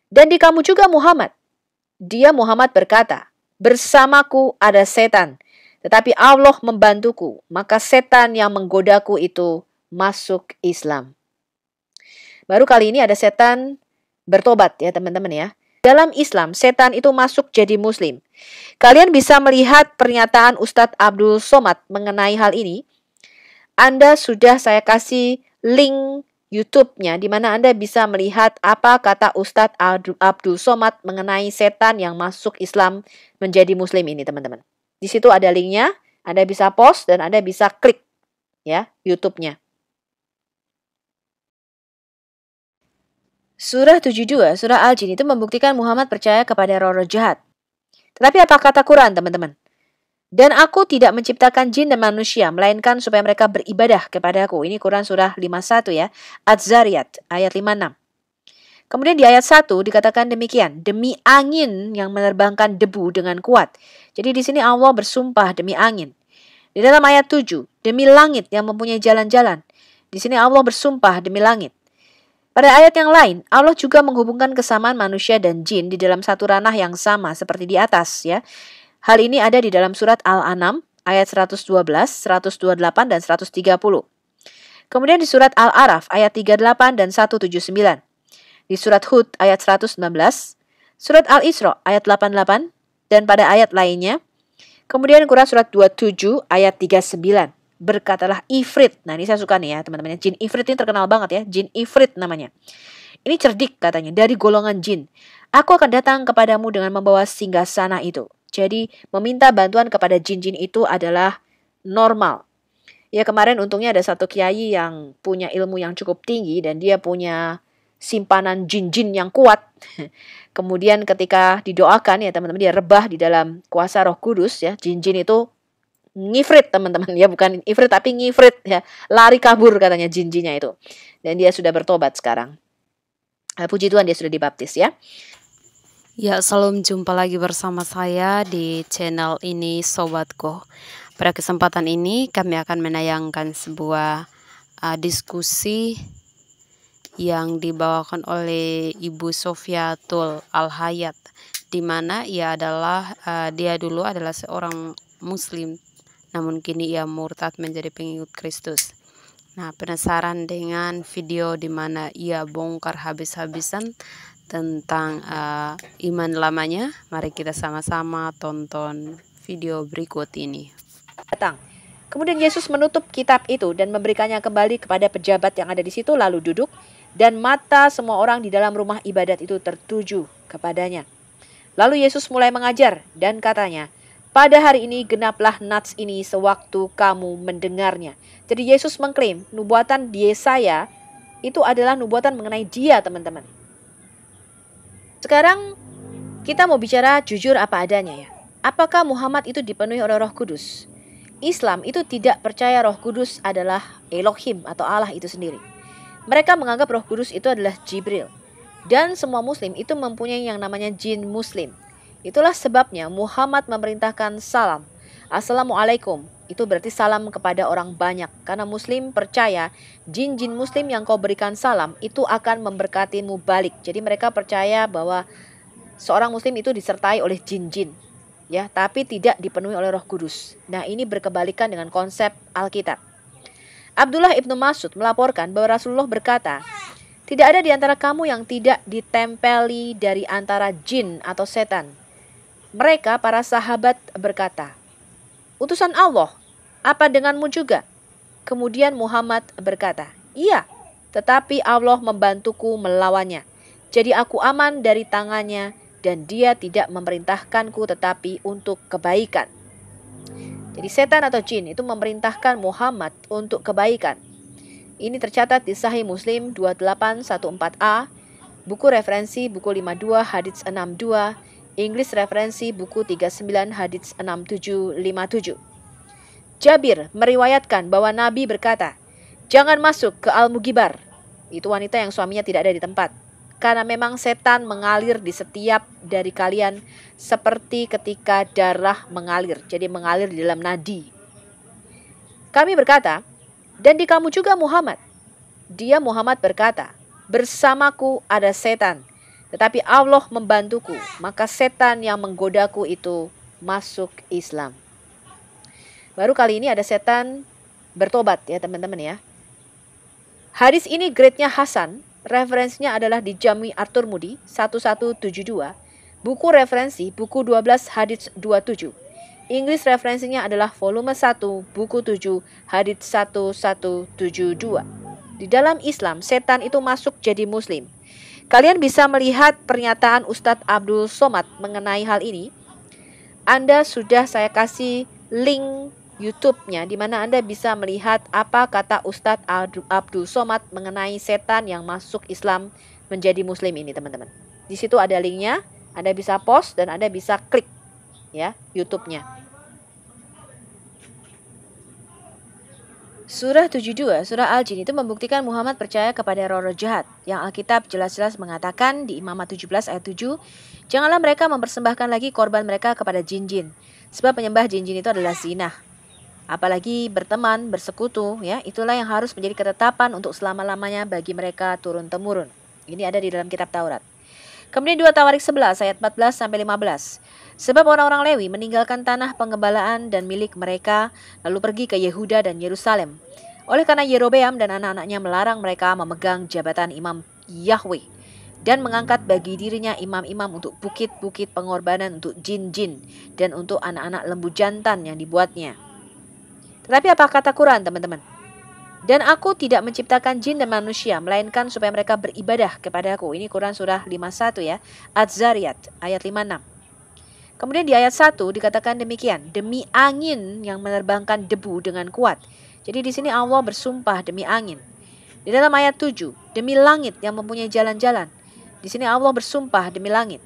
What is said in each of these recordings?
Dan di kamu juga Muhammad. Dia Muhammad berkata, bersamaku ada setan, tetapi Allah membantuku, maka setan yang menggodaku itu masuk Islam. Baru kali ini ada setan bertobat ya teman-teman ya. Dalam Islam, setan itu masuk jadi muslim. Kalian bisa melihat pernyataan Ustadz Abdul Somad mengenai hal ini. Anda sudah saya kasih link YouTube-nya di mana Anda bisa melihat apa kata Ustadz Abdul Somad mengenai setan yang masuk Islam menjadi muslim ini teman-teman. Di situ ada linknya, Anda bisa post dan Anda bisa klik ya YouTube-nya. Surah 72, surah Al-Jin itu membuktikan Muhammad percaya kepada roh-roh jahat. Tetapi apa kata Quran teman-teman? Dan aku tidak menciptakan jin dan manusia, melainkan supaya mereka beribadah kepadaku. Ini Quran surah 51 ya. Az-Zariyat ayat 56. Kemudian di ayat 1 dikatakan demikian. Demi angin yang menerbangkan debu dengan kuat. Jadi di sini Allah bersumpah demi angin. Di dalam ayat 7, demi langit yang mempunyai jalan-jalan. Di sini Allah bersumpah demi langit. Pada ayat yang lain, Allah juga menghubungkan kesamaan manusia dan jin di dalam satu ranah yang sama seperti di atas ya. Hal ini ada di dalam surat Al-An'am ayat 112, 128 dan 130. Kemudian di surat Al-A'raf ayat 38 dan 179. Di surat Hud ayat 119, surat Al-Isra ayat 88 dan pada ayat lainnya. Kemudian Quran surat 27 ayat 39. Berkatalah Ifrit. Nah ini saya suka nih ya teman-teman. Jin Ifrit ini terkenal banget ya. Jin Ifrit namanya. Ini cerdik katanya dari golongan jin. Aku akan datang kepadamu dengan membawa singgasana itu. Jadi meminta bantuan kepada jin-jin itu adalah normal. Ya kemarin untungnya ada satu kiai yang punya ilmu yang cukup tinggi dan dia punya simpanan jin-jin yang kuat. Kemudian ketika didoakan ya teman-teman dia rebah di dalam kuasa Roh Kudus ya. Jin-jin itu ngifrit teman-teman ya, bukan ifrit tapi ngifrit ya, lari kabur katanya jin-jinnya itu. Dan dia sudah bertobat sekarang. Puji Tuhan dia sudah dibaptis ya. Ya, salam jumpa lagi bersama saya di channel ini Sobatku. Pada kesempatan ini kami akan menayangkan sebuah diskusi yang dibawakan oleh Ibu Sofiatul Al-Hayat, di mana ia adalah dia dulu adalah seorang muslim, namun kini ia murtad menjadi pengikut Kristus. Nah, penasaran dengan video di mana ia bongkar habis-habisan tentang iman lamanya? Mari kita sama-sama tonton video berikut ini. Datang. Kemudian Yesus menutup kitab itu dan memberikannya kembali kepada pejabat yang ada di situ, lalu duduk, dan mata semua orang di dalam rumah ibadat itu tertuju kepadanya. Lalu Yesus mulai mengajar dan katanya, pada hari ini genaplah nats ini sewaktu kamu mendengarnya. Jadi Yesus mengklaim nubuatan Yesaya itu adalah nubuatan mengenai dia teman-teman. Sekarang kita mau bicara jujur apa adanya ya. Apakah Muhammad itu dipenuhi oleh Roh Kudus? Islam itu tidak percaya Roh Kudus adalah Elohim atau Allah itu sendiri. Mereka menganggap Roh Kudus itu adalah Jibril. Dan semua muslim itu mempunyai yang namanya jin muslim. Itulah sebabnya Muhammad memerintahkan salam. Assalamualaikum. Itu berarti salam kepada orang banyak. Karena muslim percaya jin-jin muslim yang kau berikan salam itu akan memberkatimu balik. Jadi mereka percaya bahwa seorang muslim itu disertai oleh jin-jin. Ya, tapi tidak dipenuhi oleh Roh Kudus. Nah, ini berkebalikan dengan konsep Alkitab. Abdullah ibnu Mas'ud melaporkan bahwa Rasulullah berkata, tidak ada di antara kamu yang tidak ditempeli dari antara jin atau setan. Mereka, para sahabat berkata, utusan Allah, apa denganmu juga? Kemudian Muhammad berkata, iya, tetapi Allah membantuku melawannya. Jadi aku aman dari tangannya dan dia tidak memerintahkanku tetapi untuk kebaikan. Jadi setan atau jin itu memerintahkan Muhammad untuk kebaikan. Ini tercatat di Sahih Muslim 2814a, buku referensi buku 52 hadits 62, English referensi buku 39 hadits 6757. Jabir meriwayatkan bahwa Nabi berkata, jangan masuk ke Al-Mugibar. Itu wanita yang suaminya tidak ada di tempat. Karena memang setan mengalir di setiap dari kalian seperti ketika darah mengalir. Jadi mengalir di dalam nadi. Kami berkata, dan di kamu juga Muhammad. Dia Muhammad berkata, bersamaku ada setan. Tetapi Allah membantuku, maka setan yang menggodaku itu masuk Islam. Baru kali ini ada setan bertobat ya teman-teman ya. Hadis ini grade-nya Hasan, referensinya adalah di Jami At-Tirmidzi 1172, buku referensi buku 12 hadits 27. Inggris referensinya adalah volume 1, buku 7, hadits 1172. Di dalam Islam, setan itu masuk jadi muslim. Kalian bisa melihat pernyataan Ustadz Abdul Somad mengenai hal ini. Anda sudah saya kasih link YouTube-nya di mana Anda bisa melihat apa kata Ustadz Abdul Somad mengenai setan yang masuk Islam menjadi muslim ini, teman-teman. Di situ ada linknya, Anda bisa post dan Anda bisa klik ya YouTube-nya. Surah 72, surah Al-Jin itu membuktikan Muhammad percaya kepada roh-roh jahat. Yang Alkitab jelas-jelas mengatakan di Imamat 17 ayat 7, janganlah mereka mempersembahkan lagi korban mereka kepada jin-jin. Sebab penyembah jin-jin itu adalah zina. Apalagi berteman, bersekutu, ya, itulah yang harus menjadi ketetapan untuk selama-lamanya bagi mereka turun-temurun. Ini ada di dalam kitab Taurat. Kemudian 2 Tawarik 11 ayat 14 sampai 15. Sebab orang-orang Lewi meninggalkan tanah pengembalaan dan milik mereka lalu pergi ke Yehuda dan Yerusalem. Oleh karena Yerobeam dan anak-anaknya melarang mereka memegang jabatan imam Yahweh dan mengangkat bagi dirinya imam-imam untuk bukit-bukit pengorbanan untuk jin-jin dan untuk anak-anak lembu jantan yang dibuatnya. Tetapi apa kata Quran, teman-teman? Dan aku tidak menciptakan jin dan manusia, melainkan supaya mereka beribadah kepada aku. Ini Quran surah 51 ya, Az-Zariyat ayat 56. Kemudian di ayat 1 dikatakan demikian, demi angin yang menerbangkan debu dengan kuat. Jadi di sini Allah bersumpah demi angin. Di dalam ayat 7, demi langit yang mempunyai jalan-jalan. Di sini Allah bersumpah demi langit.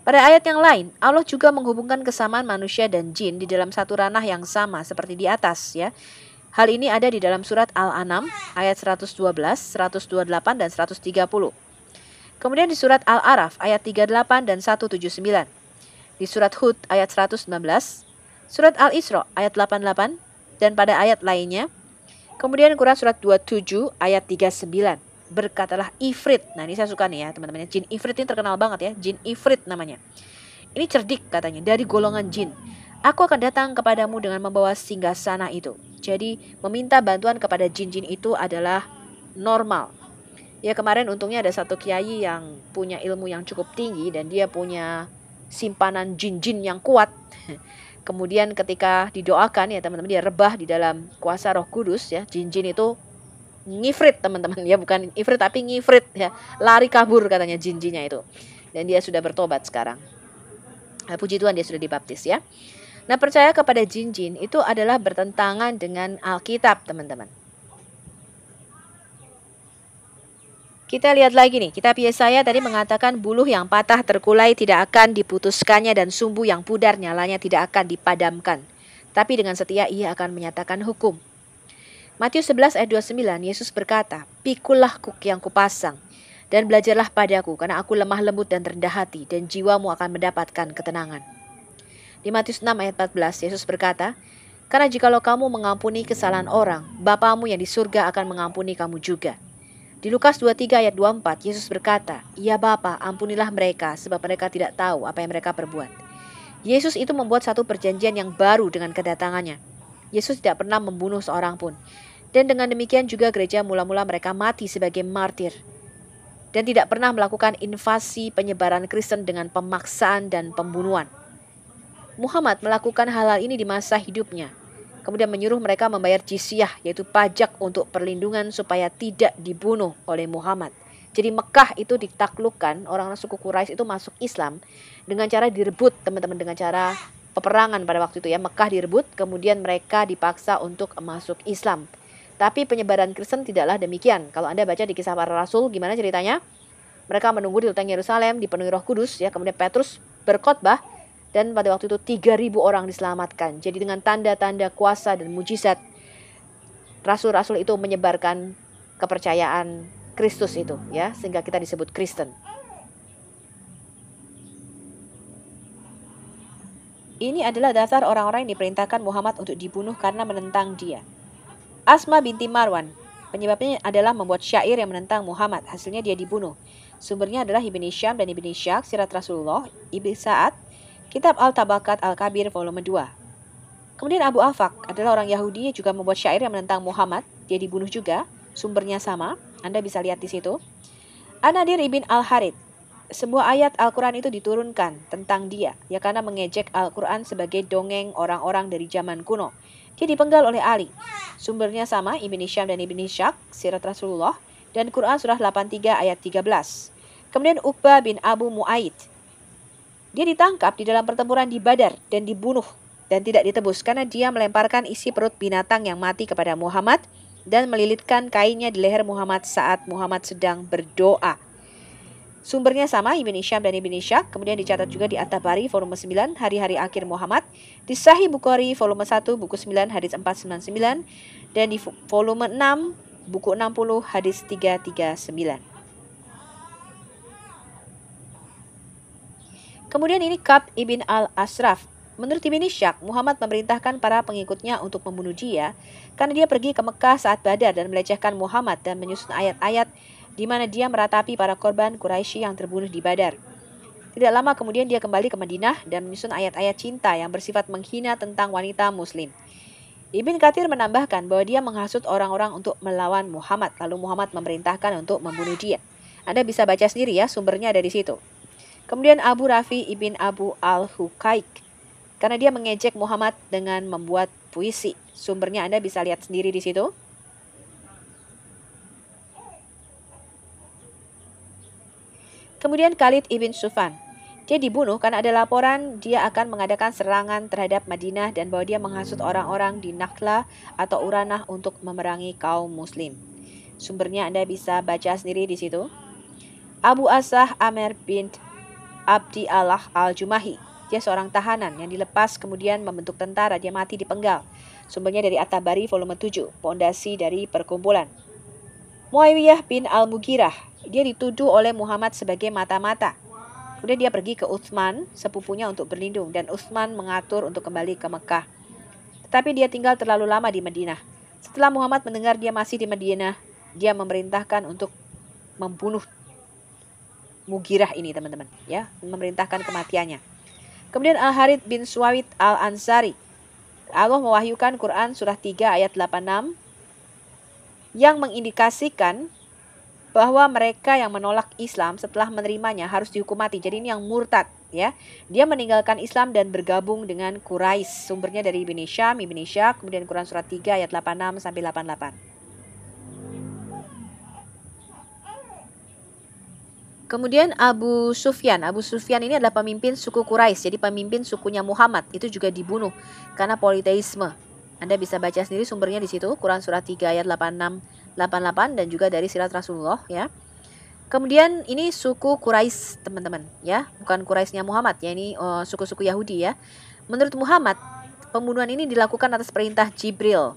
Pada ayat yang lain, Allah juga menghubungkan kesamaan manusia dan jin di dalam satu ranah yang sama seperti di atas ya. Hal ini ada di dalam surat Al-An'am ayat 112, 128 dan 130. Kemudian di surat Al-Araf ayat 38 dan 179. Di surat Hud ayat 119, surat Al-Isra ayat 88 dan pada ayat lainnya. Kemudian Quran surat 27 ayat 39. Berkatalah Ifrit. Nah, ini saya suka nih ya, teman-teman. Jin Ifrit ini terkenal banget ya, Jin Ifrit namanya. Ini cerdik katanya, dari golongan jin. Aku akan datang kepadamu dengan membawa singgasana itu. Jadi meminta bantuan kepada jin-jin itu adalah normal. Ya, kemarin untungnya ada satu kiai yang punya ilmu yang cukup tinggi dan dia punya simpanan jin-jin yang kuat. Kemudian ketika didoakan ya teman-teman, dia rebah di dalam kuasa Roh Kudus ya. Jin-jin itu ngifrit teman-teman ya, bukan ifrit tapi ngifrit ya. Lari kabur katanya jin-jinnya itu. Dan dia sudah bertobat sekarang. Nah, puji Tuhan dia sudah dibaptis ya. Nah, percaya kepada jin-jin itu adalah bertentangan dengan Alkitab, teman-teman. Kita lihat lagi nih, kitab Yesaya tadi mengatakan buluh yang patah terkulai tidak akan diputuskannya dan sumbu yang pudar nyalanya tidak akan dipadamkan. Tapi dengan setia ia akan menyatakan hukum. Matius 11 ayat 29, Yesus berkata, pikulah kuk yang kupasang dan belajarlah padaku karena aku lemah lembut dan rendah hati dan jiwamu akan mendapatkan ketenangan. Di Matius 6 ayat 14, Yesus berkata, karena jikalau kamu mengampuni kesalahan orang, Bapamu yang di surga akan mengampuni kamu juga. Di Lukas 23 ayat 24, Yesus berkata, ya Bapa, ampunilah mereka sebab mereka tidak tahu apa yang mereka perbuat. Yesus itu membuat satu perjanjian yang baru dengan kedatangannya. Yesus tidak pernah membunuh seorang pun. Dan dengan demikian juga gereja mula-mula mereka mati sebagai martir. Dan tidak pernah melakukan invasi penyebaran Kristen dengan pemaksaan dan pembunuhan. Muhammad melakukan hal-hal ini di masa hidupnya. Kemudian menyuruh mereka membayar jizyah, yaitu pajak untuk perlindungan supaya tidak dibunuh oleh Muhammad. Jadi Mekah itu ditaklukkan, orang-orang suku Quraisy itu masuk Islam dengan cara direbut, teman-teman, dengan cara peperangan pada waktu itu ya. Mekah direbut, kemudian mereka dipaksa untuk masuk Islam. Tapi penyebaran Kristen tidaklah demikian. Kalau Anda baca di Kisah Para Rasul, gimana ceritanya? Mereka menunggu di hutan Yerusalem, dipenuhi Roh Kudus ya. Kemudian Petrus berkhotbah. Dan pada waktu itu 3.000 orang diselamatkan. Jadi dengan tanda-tanda kuasa dan mujizat, rasul-rasul itu menyebarkan kepercayaan Kristus itu ya, sehingga kita disebut Kristen. Ini adalah daftar orang-orang yang diperintahkan Muhammad untuk dibunuh karena menentang dia. Asma binti Marwan, Penyebabnya adalah membuat syair yang menentang Muhammad. Hasilnya dia dibunuh. Sumbernya adalah Ibn Hisham dan Ibn Ishaq, Sirat Rasulullah, Ibn Sa'ad, Kitab Al-Tabakat Al-Kabir volume 2. Kemudian Abu Afaq adalah orang Yahudi juga membuat syair yang menentang Muhammad. Dia dibunuh juga. Sumbernya sama. Anda bisa lihat di situ. An-Nadir ibn Al-Harith. Sebuah ayat Al-Quran itu diturunkan tentang dia. Ya karena mengejek Al-Quran sebagai dongeng orang-orang dari zaman kuno. Dia dipenggal oleh Ali. Sumbernya sama, Ibn Hisham dan Ibn Ishaq, Sirat Rasulullah, dan Quran surah 83 ayat 13. Kemudian Uqbah bin Abu Mu'aid. Dia ditangkap di dalam pertempuran di Badar dan dibunuh dan tidak ditebus karena dia melemparkan isi perut binatang yang mati kepada Muhammad dan melilitkan kainnya di leher Muhammad saat Muhammad sedang berdoa. Sumbernya sama, Ibn Hisham dan Ibn Ishaq, kemudian dicatat juga di At-Tabari volume 9 Hari-Hari Akhir Muhammad, di Sahih Bukhari volume 1 buku 9 hadis 499 dan di volume 6 buku 60 hadis 339. Kemudian ini Ka'b ibn al-Ashraf. Menurut Ibn Ishaq, Muhammad memerintahkan para pengikutnya untuk membunuh dia karena dia pergi ke Mekah saat Badar dan melecehkan Muhammad dan menyusun ayat-ayat di mana dia meratapi para korban Quraisy yang terbunuh di Badar. Tidak lama kemudian dia kembali ke Madinah dan menyusun ayat-ayat cinta yang bersifat menghina tentang wanita muslim. Ibn Katsir menambahkan bahwa dia menghasut orang-orang untuk melawan Muhammad, lalu Muhammad memerintahkan untuk membunuh dia. Anda bisa baca sendiri ya, sumbernya ada di situ. Kemudian Abu Rafi ibn Abu al-Hukaik, karena dia mengejek Muhammad dengan membuat puisi. Sumbernya Anda bisa lihat sendiri di situ. Kemudian Khalid ibn Sufyan. Dia dibunuh karena ada laporan dia akan mengadakan serangan terhadap Madinah dan bahwa dia menghasut orang-orang di Nakhla atau Uranah untuk memerangi kaum muslim. Sumbernya Anda bisa baca sendiri di situ. Abu Asah Amr bin Abdi Allah al-Jumahi. Dia seorang tahanan yang dilepas kemudian membentuk tentara. Dia mati dipenggal. Sumbernya dari At-Tabari volume 7, pondasi dari perkumpulan. Muawiyah bin al-Mughirah. Dia dituduh oleh Muhammad sebagai mata-mata. Kemudian dia pergi ke Utsman, sepupunya untuk berlindung. Dan Utsman mengatur untuk kembali ke Mekah. Tetapi dia tinggal terlalu lama di Madinah. Setelah Muhammad mendengar dia masih di Madinah, dia memerintahkan untuk membunuh Mughirah ini, teman-teman. Ya, memerintahkan kematiannya. Kemudian Al-Harith bin Suwaid Al-Ansari. Allah mewahyukan Quran surah 3 ayat 86 yang mengindikasikan bahwa mereka yang menolak Islam setelah menerimanya harus dihukum mati. Jadi ini yang murtad, ya. Dia meninggalkan Islam dan bergabung dengan Quraisy. Sumbernya dari Ibn Hisham, Ibn Ishaq, kemudian Quran surah 3 ayat 86 sampai 88. Kemudian Abu Sufyan. Abu Sufyan ini adalah pemimpin suku Quraisy, jadi pemimpin sukunya Muhammad. Itu juga dibunuh karena politeisme. Anda bisa baca sendiri sumbernya di situ, Quran surah 3 ayat 86, 88 dan juga dari Sirat Rasulullah, ya. Kemudian ini suku Quraisy, teman-teman, ya, bukan Quraisynya Muhammad, ya, ini suku-suku Yahudi, ya. Menurut Muhammad, pembunuhan ini dilakukan atas perintah Jibril.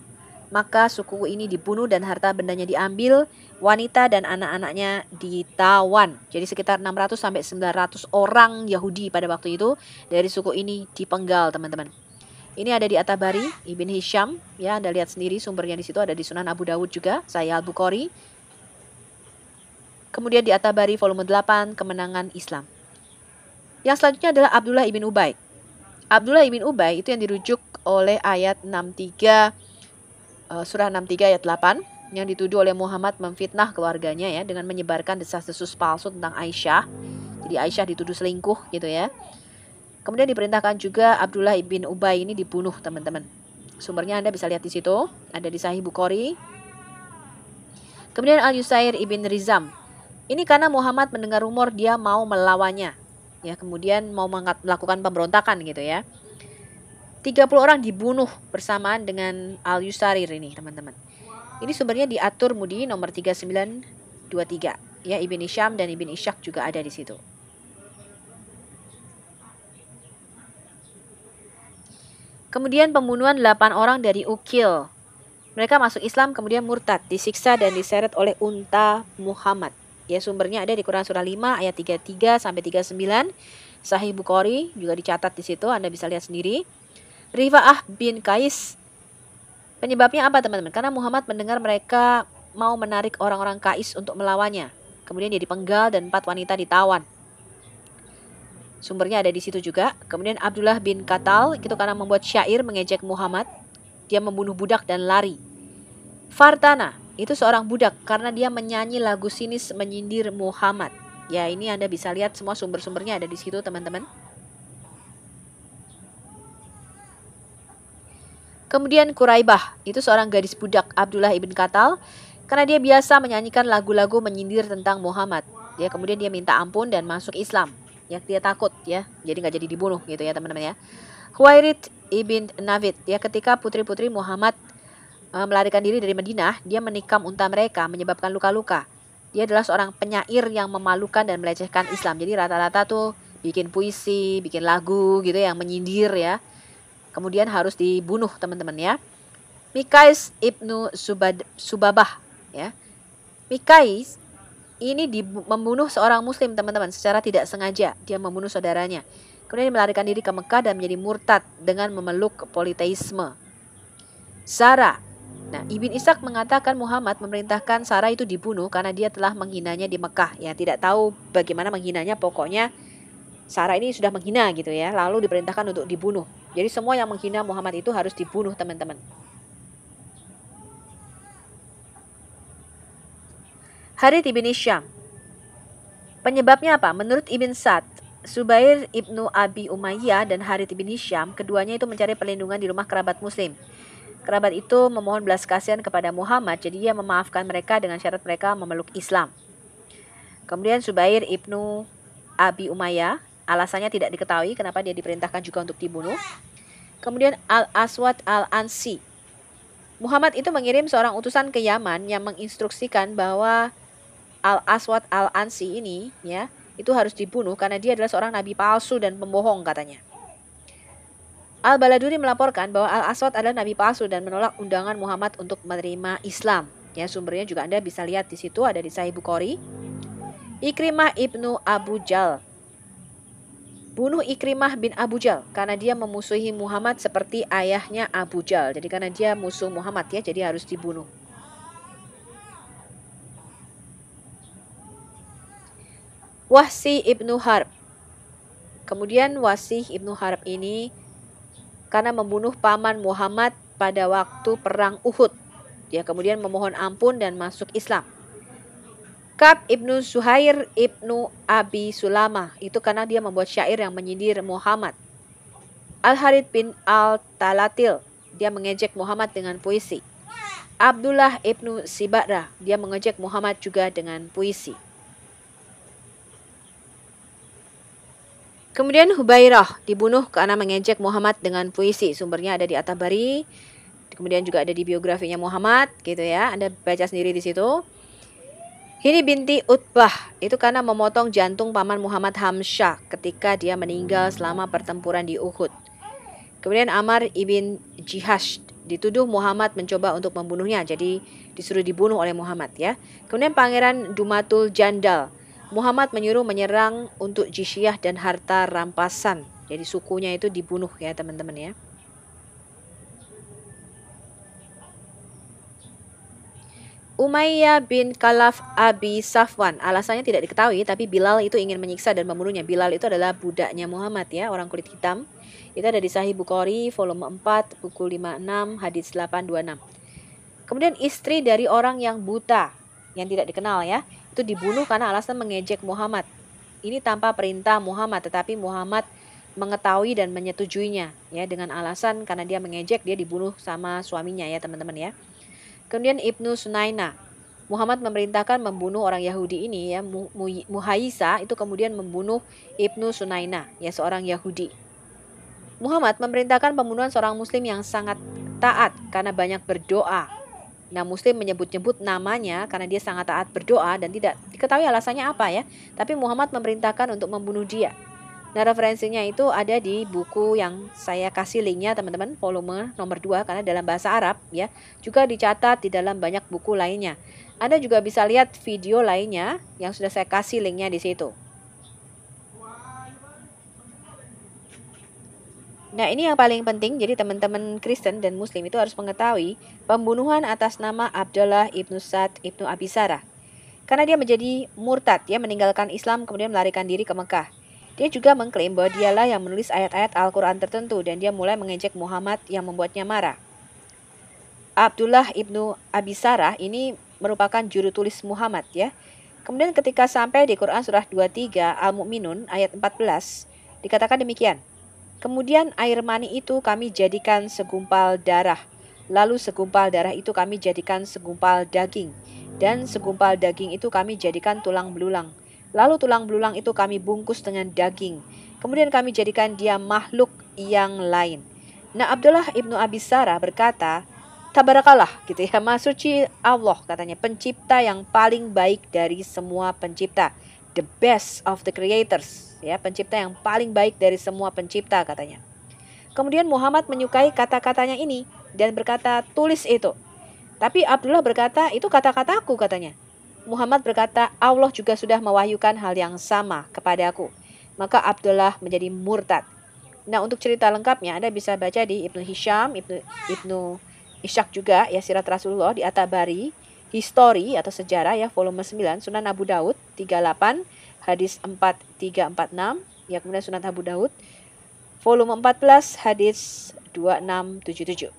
Maka suku ini dibunuh dan harta bendanya diambil, wanita dan anak-anaknya ditawan. Jadi sekitar 600 sampai 900 orang Yahudi pada waktu itu dari suku ini dipenggal, teman-teman. Ini ada di At-Tabari, Ibn Hisham, ya, Anda lihat sendiri sumbernya di situ, ada di Sunan Abu Dawud juga, Sahih Al-Bukhari. Kemudian di At-Tabari volume 8, Kemenangan Islam. Yang selanjutnya adalah Abdullah ibn Ubay. Abdullah ibn Ubay itu yang dirujuk oleh ayat 63 surah 63 ayat 8 yang dituduh oleh Muhammad memfitnah keluarganya, ya, dengan menyebarkan desas-desus palsu tentang Aisyah. Jadi Aisyah dituduh selingkuh gitu, ya. Kemudian diperintahkan juga Abdullah ibn Ubay ini dibunuh, teman-teman. Sumbernya Anda bisa lihat di situ, ada di Sahih Bukhari. Kemudian Al-Yusair ibn Rizam. Ini karena Muhammad mendengar rumor dia mau melawannya, ya, kemudian mau melakukan pemberontakan gitu, ya. 30 orang dibunuh bersamaan dengan Al-Yusair ini, teman-teman. Ini sumbernya di At-Tirmidzi nomor 3923. Ya, Ibn Hisham dan Ibn Ishaq juga ada di situ. Kemudian pembunuhan 8 orang dari Ukil. Mereka masuk Islam kemudian murtad, disiksa dan diseret oleh unta Muhammad. Ya, sumbernya ada di Quran surah 5 ayat 33 sampai 39. Sahih Bukhari juga dicatat di situ, Anda bisa lihat sendiri. Rifa'ah bin Qais. Penyebabnya apa, teman-teman? Karena Muhammad mendengar mereka mau menarik orang-orang Qais untuk melawannya. Kemudian dia dipenggal dan 4 wanita ditawan. Sumbernya ada di situ juga. Kemudian Abdullah bin Katal itu karena membuat syair mengejek Muhammad. Dia membunuh budak dan lari. Fartana itu seorang budak karena dia menyanyi lagu sinis menyindir Muhammad. Ya, ini Anda bisa lihat semua sumber-sumbernya ada di situ, teman-teman. Kemudian Quraibah, itu seorang gadis budak Abdullah ibn Katal karena dia biasa menyanyikan lagu-lagu menyindir tentang Muhammad. Ya, kemudian dia minta ampun dan masuk Islam. Ya, dia takut ya, jadi nggak jadi dibunuh gitu ya, teman-teman ya. Huwairid ibn Navid, ya ketika putri-putri Muhammad melarikan diri dari Madinah, dia menikam unta mereka menyebabkan luka-luka. Dia adalah seorang penyair yang memalukan dan melecehkan Islam. Jadi rata-rata tuh bikin puisi, bikin lagu gitu yang menyindir ya. Kemudian harus dibunuh, teman-teman ya. Mikais ibnu Subabah ya. Mikais ini membunuh seorang muslim, teman-teman, secara tidak sengaja. Dia membunuh saudaranya. Kemudian dia melarikan diri ke Mekah dan menjadi murtad dengan memeluk politeisme. Zara. Nah, Ibn Ishaq mengatakan Muhammad memerintahkan Zara itu dibunuh karena dia telah menghinanya di Mekah. Ya, tidak tahu bagaimana menghinanya, pokoknya Zara ini sudah menghina gitu ya, lalu diperintahkan untuk dibunuh. Jadi semua yang menghina Muhammad itu harus dibunuh, teman-teman. Harith ibn Hisham. Penyebabnya apa? Menurut Ibn Sa'd, Subair ibnu Abi Umayyah dan Harith ibn Hisham, keduanya itu mencari perlindungan di rumah kerabat muslim. Kerabat itu memohon belas kasihan kepada Muhammad, jadi dia memaafkan mereka dengan syarat mereka memeluk Islam. Kemudian Subair ibnu Abi Umayyah, alasannya tidak diketahui kenapa dia diperintahkan juga untuk dibunuh. Kemudian Al-Aswad Al-Ansi. Muhammad itu mengirim seorang utusan ke Yaman yang menginstruksikan bahwa Al-Aswad Al-Ansi ini ya, itu harus dibunuh karena dia adalah seorang nabi palsu dan pembohong katanya. Al-Baladuri melaporkan bahwa Al-Aswad adalah nabi palsu dan menolak undangan Muhammad untuk menerima Islam. Ya, sumbernya juga Anda bisa lihat di situ, ada di Sahih Bukhari. Ikrimah ibnu Abu Jal. Bunuh Ikrimah bin Abu Jal karena dia memusuhi Muhammad seperti ayahnya Abu Jal. Jadi karena dia musuh Muhammad ya, jadi harus dibunuh. Wahsy ibnu Harb. Kemudian Wahsy ibnu Harb ini karena membunuh paman Muhammad pada waktu perang Uhud. Dia kemudian memohon ampun dan masuk Islam. Ka'b ibnu Zuhair ibnu Abi Sulamah, itu karena dia membuat syair yang menyindir Muhammad. Al-Harith bin Al-Talatil, dia mengejek Muhammad dengan puisi. Abdullah ibnu Sibara, dia mengejek Muhammad juga dengan puisi. Kemudian Hubairah dibunuh karena mengejek Muhammad dengan puisi. Sumbernya ada di At-Tabari. Kemudian juga ada di biografinya Muhammad gitu ya. Anda baca sendiri di situ. Hindi binti Utbah itu karena memotong jantung paman Muhammad Hamzah ketika dia meninggal selama pertempuran di Uhud. Kemudian Amr ibn Jihash dituduh Muhammad mencoba untuk membunuhnya. Jadi disuruh dibunuh oleh Muhammad ya. Kemudian Pangeran Dumatul Jandal. Muhammad menyuruh menyerang untuk jizyah dan harta rampasan. Jadi sukunya itu dibunuh ya, teman-teman ya. Umayyah bin Khalaf Abi Safwan, alasannya tidak diketahui, tapi Bilal itu ingin menyiksa dan membunuhnya. Bilal itu adalah budaknya Muhammad ya, orang kulit hitam. Itu ada di Sahih Bukhari volume 4 buku 56 hadis 826. Kemudian istri dari orang yang buta yang tidak dikenal ya, itu dibunuh karena alasan mengejek Muhammad. Ini tanpa perintah Muhammad, tetapi Muhammad mengetahui dan menyetujuinya ya, dengan alasan karena dia mengejek, dia dibunuh sama suaminya ya, teman-teman ya. Kemudian Ibnu Sunaina, Muhammad memerintahkan membunuh orang Yahudi ini ya, Muhaisa itu kemudian membunuh Ibnu Sunaina ya, seorang Yahudi. Muhammad memerintahkan pembunuhan seorang muslim yang sangat taat karena banyak berdoa. Nah, Muslim menyebut-nyebut namanya karena dia sangat taat berdoa dan tidak diketahui alasannya apa ya. Tapi Muhammad memerintahkan untuk membunuh dia. Nah, referensinya itu ada di buku yang saya kasih linknya, teman-teman, volume nomor 2 karena dalam bahasa Arab ya. Juga dicatat di dalam banyak buku lainnya. Anda juga bisa lihat video lainnya yang sudah saya kasih linknya di situ. Nah, ini yang paling penting. Jadi teman-teman Kristen dan Muslim itu harus mengetahui pembunuhan atas nama Abdullah ibnu Sa'd ibnu Abi Sarah. Karena dia menjadi murtad, ya, meninggalkan Islam kemudian melarikan diri ke Mekah. Dia juga mengklaim bahwa dialah yang menulis ayat-ayat Al-Quran tertentu dan dia mulai mengejek Muhammad yang membuatnya marah. Abdullah ibnu Abi Sarah ini merupakan juru tulis Muhammad, ya. Kemudian ketika sampai di Quran surah 23 Al-Mu'minun ayat 14 dikatakan demikian. Kemudian air mani itu kami jadikan segumpal darah. Lalu segumpal darah itu kami jadikan segumpal daging. Dan segumpal daging itu kami jadikan tulang belulang. Lalu tulang belulang itu kami bungkus dengan daging. Kemudian kami jadikan dia makhluk yang lain. Nah, Abdullah ibnu Abi Sarah berkata, Tabarakallah, gitu ya, Maha Suci Allah, katanya, pencipta yang paling baik dari semua pencipta. The best of the creators, ya, pencipta yang paling baik dari semua pencipta, katanya. Kemudian Muhammad menyukai kata-katanya ini dan berkata, tulis itu. Tapi Abdullah berkata, itu kata-kataku, katanya. Muhammad berkata, Allah juga sudah mewahyukan hal yang sama kepadaku. Maka Abdullah menjadi murtad. Nah, untuk cerita lengkapnya Anda bisa baca di Ibnu Hisham, Ibnu Ishaq juga, ya, Sirat Rasulullah, di At-Tabari, History atau Sejarah, ya, volume 9, Sunan Abu Daud 38, hadis 4346, ya, kemudian Sunan Abu Daud volume 14, hadis 2677.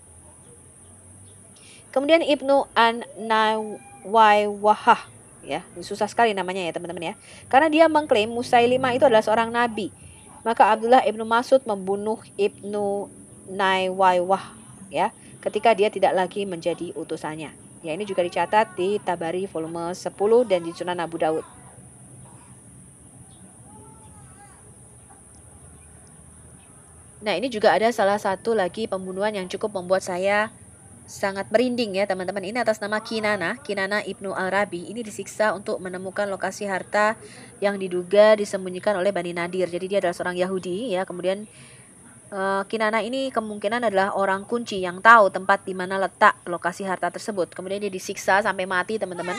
Kemudian Ibnu An-Nawaywah, ya, susah sekali namanya, ya, teman-teman, ya. Karena dia mengklaim Musailimah itu adalah seorang nabi. Maka Abdullah ibnu Mas'ud membunuh Ibnu Nawaywah, ya, ketika dia tidak lagi menjadi utusannya. Ya, ini juga dicatat di Tabari volume 10 dan di Sunan Abu Daud. Nah, ini juga ada salah satu lagi pembunuhan yang cukup membuat saya sangat merinding, ya, teman-teman. Ini atas nama Kinana ibnu Al-Rabi. Ini disiksa untuk menemukan lokasi harta yang diduga disembunyikan oleh Bani Nadir. Jadi dia adalah seorang Yahudi, ya. Kemudian Kinana ini kemungkinan adalah orang kunci yang tahu tempat di mana letak lokasi harta tersebut. Kemudian dia disiksa sampai mati, teman-teman.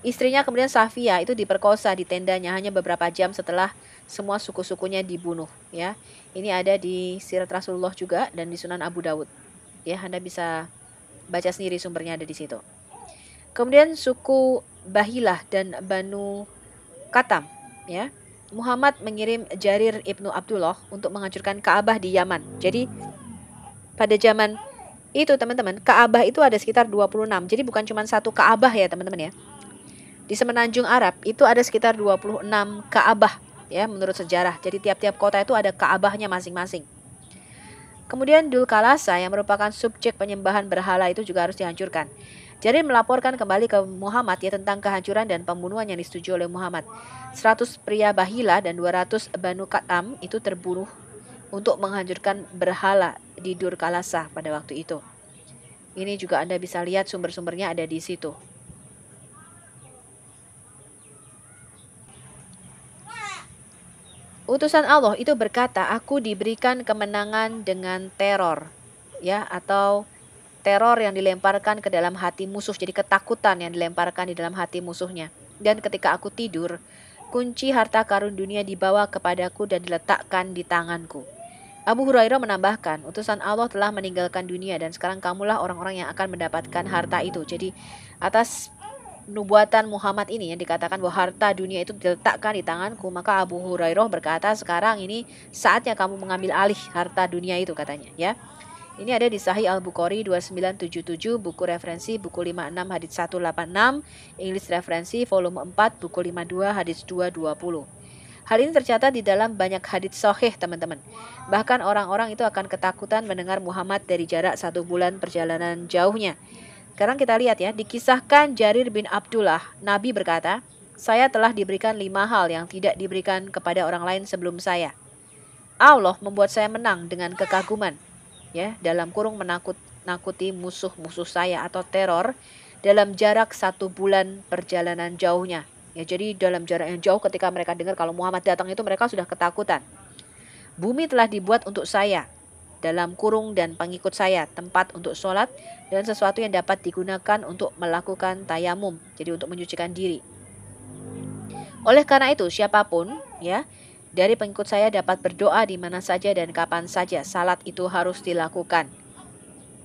Istrinya kemudian Safia itu diperkosa di tendanya hanya beberapa jam setelah semua suku-sukunya dibunuh, ya. Ini ada di Sirat Rasulullah juga dan di Sunan Abu Daud. Ya, Anda bisa baca sendiri, sumbernya ada di situ. Kemudian suku Bahilah dan Banu Katam, ya. Muhammad mengirim Jarir ibnu Abdullah untuk menghancurkan Ka'bah di Yaman. Jadi pada zaman itu, teman-teman, Ka'bah itu ada sekitar 26. Jadi bukan cuma satu Ka'bah, ya, teman-teman, ya. Di semenanjung Arab itu ada sekitar 26 Ka'bah, ya, menurut sejarah. Jadi tiap-tiap kota itu ada Ka'bahnya masing-masing. Kemudian Dulkalasa yang merupakan subjek penyembahan berhala itu juga harus dihancurkan. Jarir melaporkan kembali ke Muhammad, ya, tentang kehancuran dan pembunuhan yang disetujui oleh Muhammad. 100 pria Bahila dan 200 Banu Katam itu terbunuh untuk menghancurkan berhala di Dulkalasa pada waktu itu. Ini juga Anda bisa lihat sumber-sumbernya ada di situ. Utusan Allah itu berkata, aku diberikan kemenangan dengan teror, ya, atau teror yang dilemparkan ke dalam hati musuh. Jadi ketakutan yang dilemparkan di dalam hati musuhnya. Dan ketika aku tidur, kunci harta karun dunia dibawa kepadaku dan diletakkan di tanganku. Abu Hurairah menambahkan, utusan Allah telah meninggalkan dunia dan sekarang kamulah orang-orang yang akan mendapatkan harta itu. Jadi atas nubuatan Muhammad ini yang dikatakan bahwa harta dunia itu diletakkan di tanganku, maka Abu Hurairah berkata, sekarang ini saatnya kamu mengambil alih harta dunia itu, katanya, ya. Ini ada di Sahih Al-Bukhari 2977, buku referensi buku 56 hadis 186, English referensi volume 4 buku 52 hadis 220. Hal ini tercatat di dalam banyak hadis sahih, teman-teman. Bahkan orang-orang itu akan ketakutan mendengar Muhammad dari jarak 1 bulan perjalanan jauhnya. Sekarang kita lihat, ya, dikisahkan Jarir bin Abdullah, Nabi berkata, saya telah diberikan 5 hal yang tidak diberikan kepada orang lain sebelum saya. Allah membuat saya menang dengan kekaguman, ya, dalam kurung menakuti musuh-musuh saya atau teror dalam jarak 1 bulan perjalanan jauhnya. Ya, jadi dalam jarak yang jauh ketika mereka dengar kalau Muhammad datang itu mereka sudah ketakutan. Bumi telah dibuat untuk saya, dalam kurung dan pengikut saya, tempat untuk sholat dan sesuatu yang dapat digunakan untuk melakukan tayamum, jadi untuk menyucikan diri. Oleh karena itu siapapun, ya, dari pengikut saya dapat berdoa di mana saja dan kapan saja. Salat itu harus dilakukan.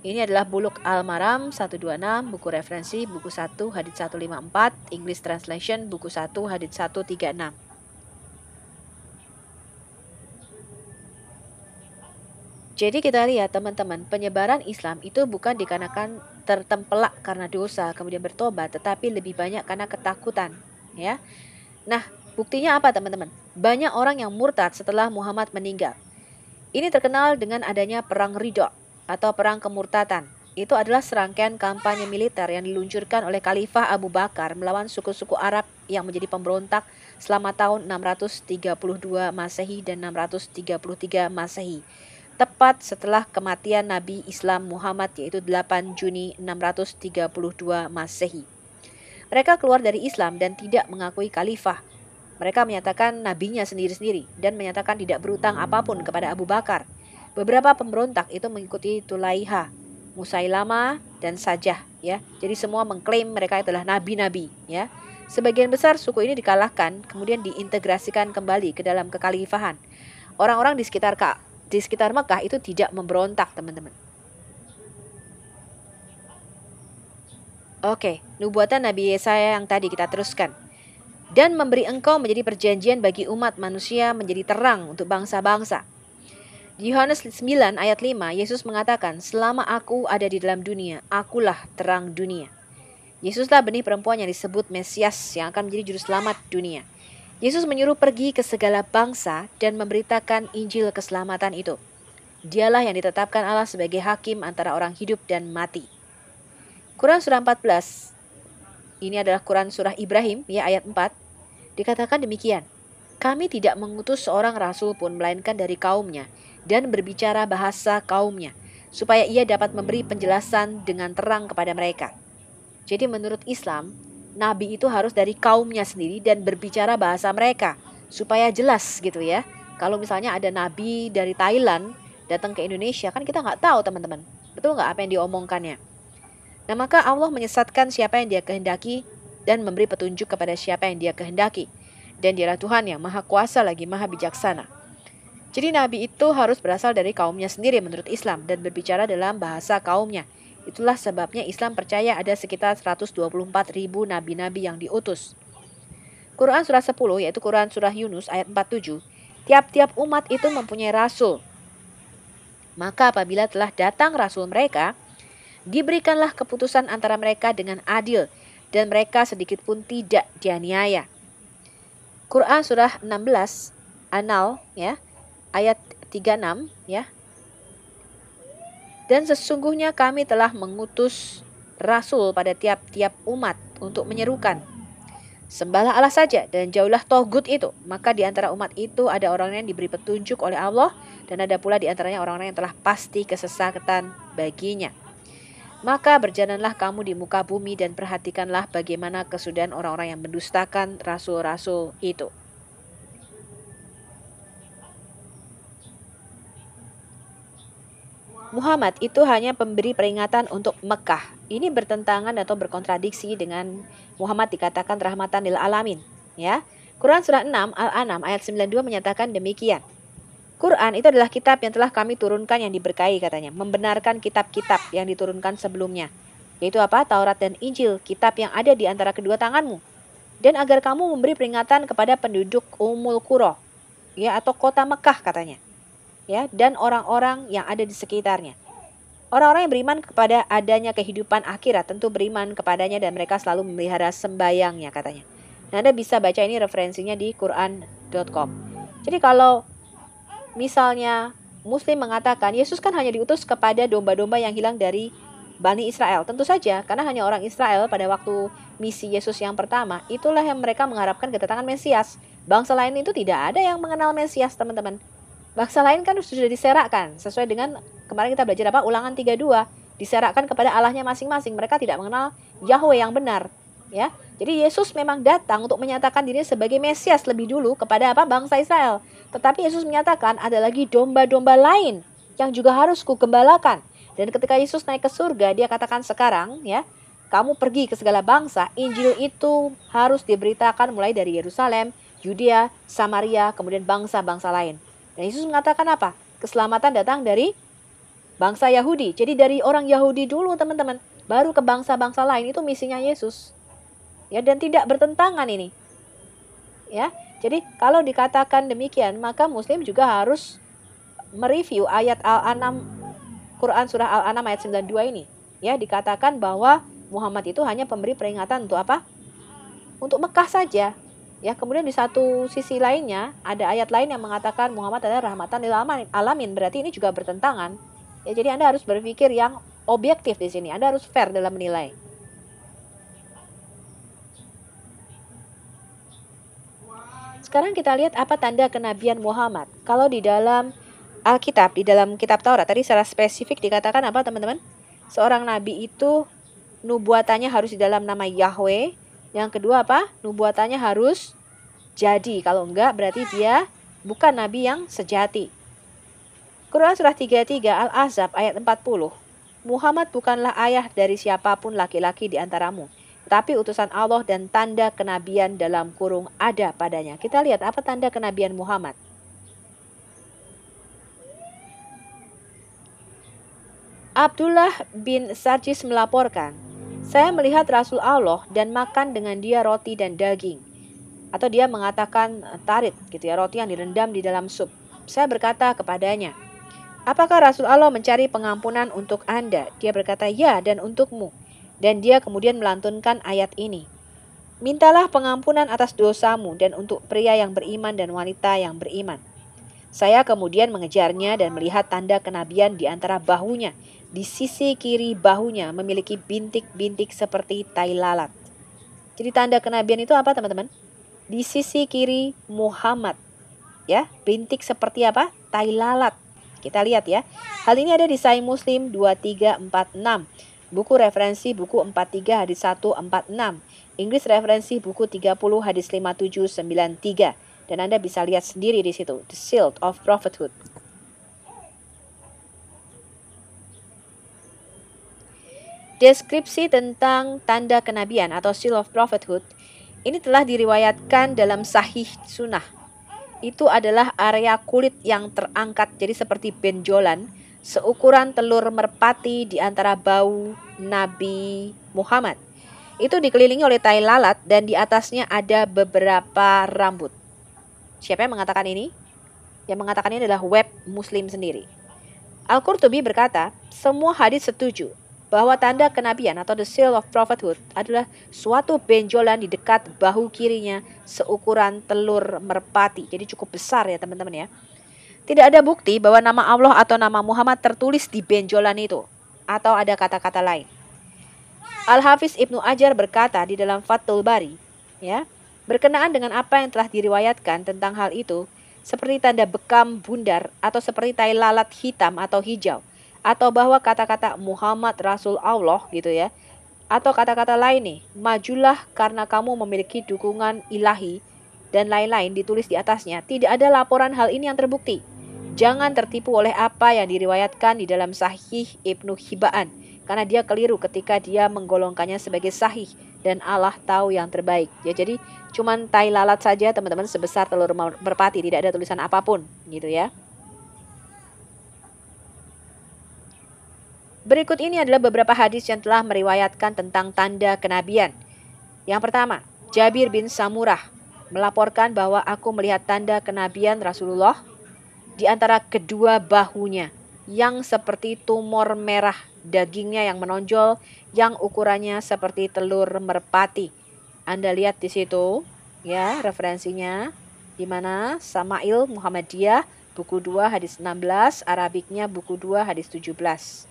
Ini adalah Bulugh Al-Maram 126, buku referensi, buku 1, hadits 154, English Translation, buku 1, hadits 136. Jadi kita lihat teman-teman, penyebaran Islam itu bukan dikarenakan tertempelak karena dosa kemudian bertobat, tetapi lebih banyak karena ketakutan, ya. Nah, buktinya apa teman-teman? Banyak orang yang murtad setelah Muhammad meninggal. Ini terkenal dengan adanya perang Ridha atau perang kemurtatan. Itu adalah serangkaian kampanye militer yang diluncurkan oleh Khalifah Abu Bakar melawan suku-suku Arab yang menjadi pemberontak selama tahun 632 Masehi dan 633 Masehi. Tepat setelah kematian Nabi Islam Muhammad, yaitu 8 Juni 632 Masehi. Mereka keluar dari Islam dan tidak mengakui khalifah. Mereka menyatakan nabinya sendiri-sendiri dan menyatakan tidak berutang apapun kepada Abu Bakar. Beberapa pemberontak itu mengikuti Tulaiha, Musailamah, dan Sajah, ya. Jadi semua mengklaim mereka adalah nabi-nabi, ya. Sebagian besar suku ini dikalahkan, kemudian diintegrasikan kembali ke dalam kekhalifahan. Orang-orang di sekitar Mekah itu tidak memberontak, teman-teman. Oke, nubuatan Nabi Yesaya yang tadi kita teruskan. Dan memberi engkau menjadi perjanjian bagi umat manusia menjadi terang untuk bangsa-bangsa. Di Yohanes 9 ayat 5, Yesus mengatakan, selama aku ada di dalam dunia, akulah terang dunia. Yesuslah benih perempuan yang disebut Mesias yang akan menjadi juru selamat dunia. Yesus menyuruh pergi ke segala bangsa dan memberitakan Injil keselamatan itu. Dialah yang ditetapkan Allah sebagai hakim antara orang hidup dan mati. Quran surah 14, ini adalah Quran surah Ibrahim, ya, ayat 4. Dikatakan demikian, kami tidak mengutus seorang rasul pun melainkan dari kaumnya dan berbicara bahasa kaumnya, supaya ia dapat memberi penjelasan dengan terang kepada mereka. Jadi menurut Islam, nabi itu harus dari kaumnya sendiri dan berbicara bahasa mereka, supaya jelas gitu ya. Kalau misalnya ada nabi dari Thailand datang ke Indonesia, kan kita nggak tahu teman-teman, betul nggak apa yang diomongkannya. Nah, maka Allah menyesatkan siapa yang dia kehendaki dan memberi petunjuk kepada siapa yang dia kehendaki. Dan dialah Tuhan yang maha kuasa lagi maha bijaksana. Jadi nabi itu harus berasal dari kaumnya sendiri menurut Islam dan berbicara dalam bahasa kaumnya. Itulah sebabnya Islam percaya ada sekitar 124.000 nabi-nabi yang diutus. Quran surah 10, yaitu Quran surah Yunus ayat 47. Tiap-tiap umat itu mempunyai rasul. Maka apabila telah datang rasul mereka, diberikanlah keputusan antara mereka dengan adil, dan mereka sedikit pun tidak dianiaya. Quran surah 16 An-Nahl, ya, ayat 36, ya. Dan sesungguhnya kami telah mengutus rasul pada tiap-tiap umat untuk menyerukan, sembahlah Allah saja dan jauhlah togut itu. Maka di antara umat itu ada orang yang diberi petunjuk oleh Allah, dan ada pula di antaranya orang-orang yang telah pasti kesesatan baginya. Maka berjalanlah kamu di muka bumi dan perhatikanlah bagaimana kesudahan orang-orang yang mendustakan rasul-rasul itu. Muhammad itu hanya pemberi peringatan untuk Mekah. Ini bertentangan atau berkontradiksi dengan Muhammad dikatakan rahmatan lil alamin, ya. Quran surah 6 Al-An'am ayat 92 menyatakan demikian. Quran itu adalah kitab yang telah kami turunkan yang diberkahi, katanya, membenarkan kitab-kitab yang diturunkan sebelumnya, yaitu apa? Taurat dan Injil, kitab yang ada di antara kedua tanganmu. Dan agar kamu memberi peringatan kepada penduduk Ummul Qura, ya, atau kota Mekah, katanya, ya, dan orang-orang yang ada di sekitarnya. Orang-orang yang beriman kepada adanya kehidupan akhirat tentu beriman kepadanya dan mereka selalu memelihara sembayangnya, katanya. Nah, Anda bisa baca ini referensinya di Quran.com. Jadi kalau misalnya Muslim mengatakan Yesus kan hanya diutus kepada domba-domba yang hilang dari Bani Israel, tentu saja karena hanya orang Israel pada waktu misi Yesus yang pertama, itulah yang mereka mengharapkan kedatangan Mesias. Bangsa lain itu tidak ada yang mengenal Mesias, teman-teman. Bangsa lain kan sudah diserakkan sesuai dengan kemarin kita belajar apa? Ulangan 32, diserakkan kepada Allahnya masing-masing. Mereka tidak mengenal Yahweh yang benar, ya. Jadi Yesus memang datang untuk menyatakan dirinya sebagai Mesias lebih dulu kepada apa? Bangsa Israel. Tetapi Yesus menyatakan ada lagi domba-domba lain yang juga harus kugembalakan. Dan ketika Yesus naik ke surga, dia katakan sekarang, ya, kamu pergi ke segala bangsa, Injil itu harus diberitakan mulai dari Yerusalem, Yudea, Samaria, kemudian bangsa-bangsa lain. Dan Yesus mengatakan apa? Keselamatan datang dari bangsa Yahudi. Jadi dari orang Yahudi dulu teman-teman, baru ke bangsa-bangsa lain. Itu misinya Yesus. Ya, dan tidak bertentangan ini. Ya, jadi kalau dikatakan demikian, maka Muslim juga harus mereview ayat Al-An'am, Quran surah Al-An'am ayat 92 ini. Ya, dikatakan bahwa Muhammad itu hanya pemberi peringatan untuk apa? Untuk Mekah saja. Ya, kemudian di satu sisi lainnya ada ayat lain yang mengatakan Muhammad adalah rahmatan lil alamin. Berarti ini juga bertentangan. Ya, jadi Anda harus berpikir yang objektif di sini. Anda harus fair dalam menilai. Sekarang kita lihat apa tanda kenabian Muhammad. Kalau di dalam Alkitab, di dalam kitab Taurat tadi secara spesifik dikatakan apa teman-teman? Seorang nabi itu nubuatannya harus di dalam nama Yahweh. Yang kedua apa? Nubuatannya harus jadi. Kalau enggak berarti dia bukan nabi yang sejati. Quran surah 33 Al-Ahzab ayat 40. Muhammad bukanlah ayah dari siapapun laki-laki di antaramu, tapi utusan Allah dan tanda kenabian dalam kurung ada padanya. Kita lihat apa tanda kenabian Muhammad. Abdullah bin Sarjis melaporkan, saya melihat Rasul Allah dan makan dengan dia roti dan daging. Atau dia mengatakan tarit gitu ya, roti yang direndam di dalam sup. Saya berkata kepadanya, apakah Rasul Allah mencari pengampunan untuk Anda? Dia berkata, ya, dan untukmu. Dan dia kemudian melantunkan ayat ini. Mintalah pengampunan atas dosamu dan untuk pria yang beriman dan wanita yang beriman. Saya kemudian mengejarnya dan melihat tanda kenabian di antara bahunya. Di sisi kiri bahunya memiliki bintik-bintik seperti tai lalat. Jadi tanda kenabian itu apa teman-teman? Di sisi kiri Muhammad. Ya, bintik seperti apa? Tai lalat. Kita lihat ya. Hal ini ada di Sahih Muslim 2346. Buku referensi buku 43 hadis 146. Inggris referensi buku 30 hadis 5793. Dan Anda bisa lihat sendiri di situ. The Seal of Prophethood. Deskripsi tentang tanda kenabian atau Seal of Prophethood ini telah diriwayatkan dalam Sahih Sunnah. Itu adalah area kulit yang terangkat jadi seperti benjolan seukuran telur merpati di antara bau Nabi Muhammad. Itu dikelilingi oleh tai lalat dan di atasnya ada beberapa rambut. Siapa yang mengatakan ini? Yang mengatakan ini adalah web Muslim sendiri. Al-Qurtubi berkata, semua hadis setuju bahwa tanda kenabian atau the seal of prophethood adalah suatu benjolan di dekat bahu kirinya seukuran telur merpati. Jadi cukup besar ya teman-teman ya. Tidak ada bukti bahwa nama Allah atau nama Muhammad tertulis di benjolan itu atau ada kata-kata lain. Al-Hafiz Ibnu Ajar berkata di dalam Fathul Bari, ya, berkenaan dengan apa yang telah diriwayatkan tentang hal itu, seperti tanda bekam bundar atau seperti tai lalat hitam atau hijau, atau bahwa kata-kata Muhammad Rasul Allah gitu ya, atau kata-kata lain nih, majulah karena kamu memiliki dukungan ilahi dan lain-lain ditulis di atasnya. Tidak ada laporan hal ini yang terbukti. Jangan tertipu oleh apa yang diriwayatkan di dalam Sahih Ibnu Hibban, karena dia keliru ketika dia menggolongkannya sebagai sahih dan Allah tahu yang terbaik. Ya, jadi cuman tai lalat saja teman-teman sebesar telur merpati, tidak ada tulisan apapun gitu ya. Berikut ini adalah beberapa hadis yang telah meriwayatkan tentang tanda kenabian. Yang pertama, Jabir bin Samurah melaporkan bahwa aku melihat tanda kenabian Rasulullah di antara kedua bahunya yang seperti tumor merah, dagingnya yang menonjol, yang ukurannya seperti telur merpati. Anda lihat di situ, ya, referensinya di mana Samail Muhammadiyah buku 2 hadis 16, Arabiknya buku 2 hadis 17.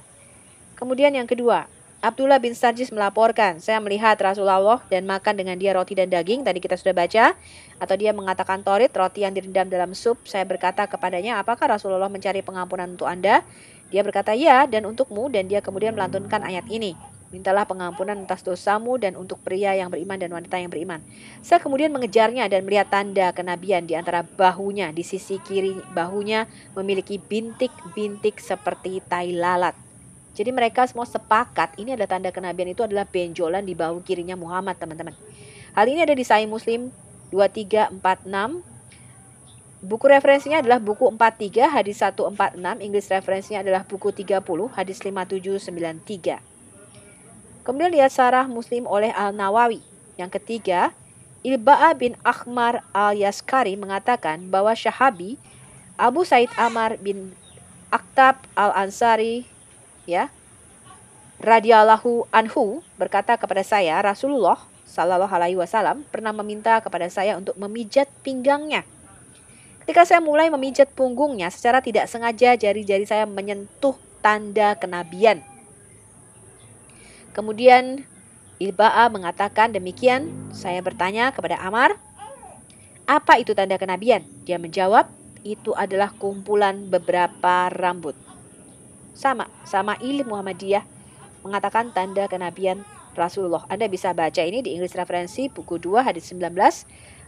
Kemudian yang kedua, Abdullah bin Sarjis melaporkan, saya melihat Rasulullah dan makan dengan dia roti dan daging, tadi kita sudah baca. Atau dia mengatakan torit, roti yang direndam dalam sup. Saya berkata kepadanya, apakah Rasulullah mencari pengampunan untuk Anda? Dia berkata, ya, dan untukmu. Dan dia kemudian melantunkan ayat ini. Mintalah pengampunan atas dosamu dan untuk pria yang beriman dan wanita yang beriman. Saya kemudian mengejarnya dan melihat tanda kenabian di antara bahunya. Di sisi kiri bahunya memiliki bintik-bintik seperti tai lalat. Jadi mereka semua sepakat ini adalah tanda kenabian itu adalah benjolan di bahu kirinya Muhammad teman-teman. Hal ini ada di Sahih Muslim 2346. Buku referensinya adalah buku 43 hadis 146, English referensinya adalah buku 30 hadis 5793. Kemudian lihat Syarah Muslim oleh Al-Nawawi. Yang ketiga, Ilba'a bin Akhmar al-Yaskari mengatakan bahwa Syahabi Abu Said Amar bin Aktab al-Ansari ya radhiyallahu anhu berkata kepada saya, Rasulullah sallallahu alaihi wasallam pernah meminta kepada saya untuk memijat pinggangnya. Ketika saya mulai memijat punggungnya, secara tidak sengaja jari-jari saya menyentuh tanda kenabian. Kemudian Ilba'a mengatakan demikian. Saya bertanya kepada Amar, apa itu tanda kenabian? Dia menjawab, itu adalah kumpulan beberapa rambut. Sama ilmu Muhammadiyah mengatakan tanda kenabian Rasulullah. Anda bisa baca ini di English referensi buku 2 hadis 19,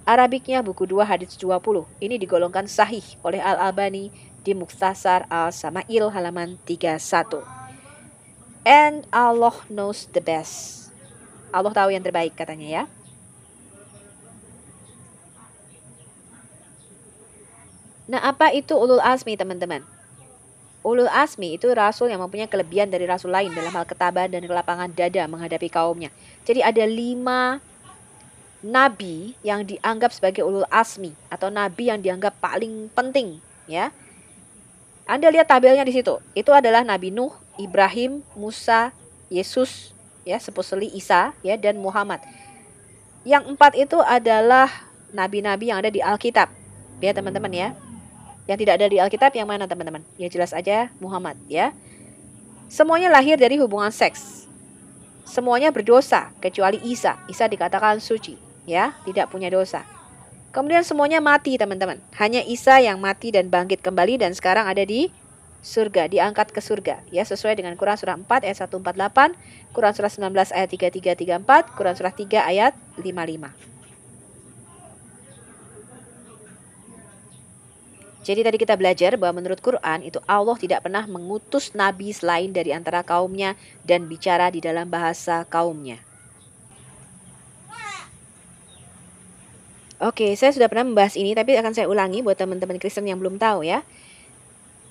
Arabiknya buku 2 hadis 20. Ini digolongkan sahih oleh Al-Albani di Mukhtasar Al-Sama'il halaman 31. And Allah knows the best. Allah tahu yang terbaik katanya ya. Nah, apa itu ulul azmi teman-teman? Ulul azmi itu rasul yang mempunyai kelebihan dari rasul lain dalam hal ketabahan dan kelapangan dada menghadapi kaumnya. Jadi ada 5 nabi yang dianggap sebagai ulul azmi atau nabi yang dianggap paling penting ya. Anda lihat tabelnya di situ. Itu adalah Nabi Nuh, Ibrahim, Musa, Yesus ya, especially Isa ya, dan Muhammad. Yang 4 itu adalah nabi-nabi yang ada di Alkitab. Ya teman-teman ya. Yang tidak ada di Alkitab yang mana teman-teman? Ya jelas aja Muhammad ya. Semuanya lahir dari hubungan seks. Semuanya berdosa kecuali Isa. Isa dikatakan suci ya, tidak punya dosa. Kemudian semuanya mati teman-teman. Hanya Isa yang mati dan bangkit kembali dan sekarang ada di surga, diangkat ke surga ya, sesuai dengan Quran surah 4 ayat 148, Quran surah 19 ayat 3334, Quran surah 3 ayat 55. Jadi tadi kita belajar bahwa menurut Quran itu Allah tidak pernah mengutus nabi selain dari antara kaumnya dan bicara di dalam bahasa kaumnya. Oke, saya sudah pernah membahas ini tapi akan saya ulangi buat teman-teman Kristen yang belum tahu ya.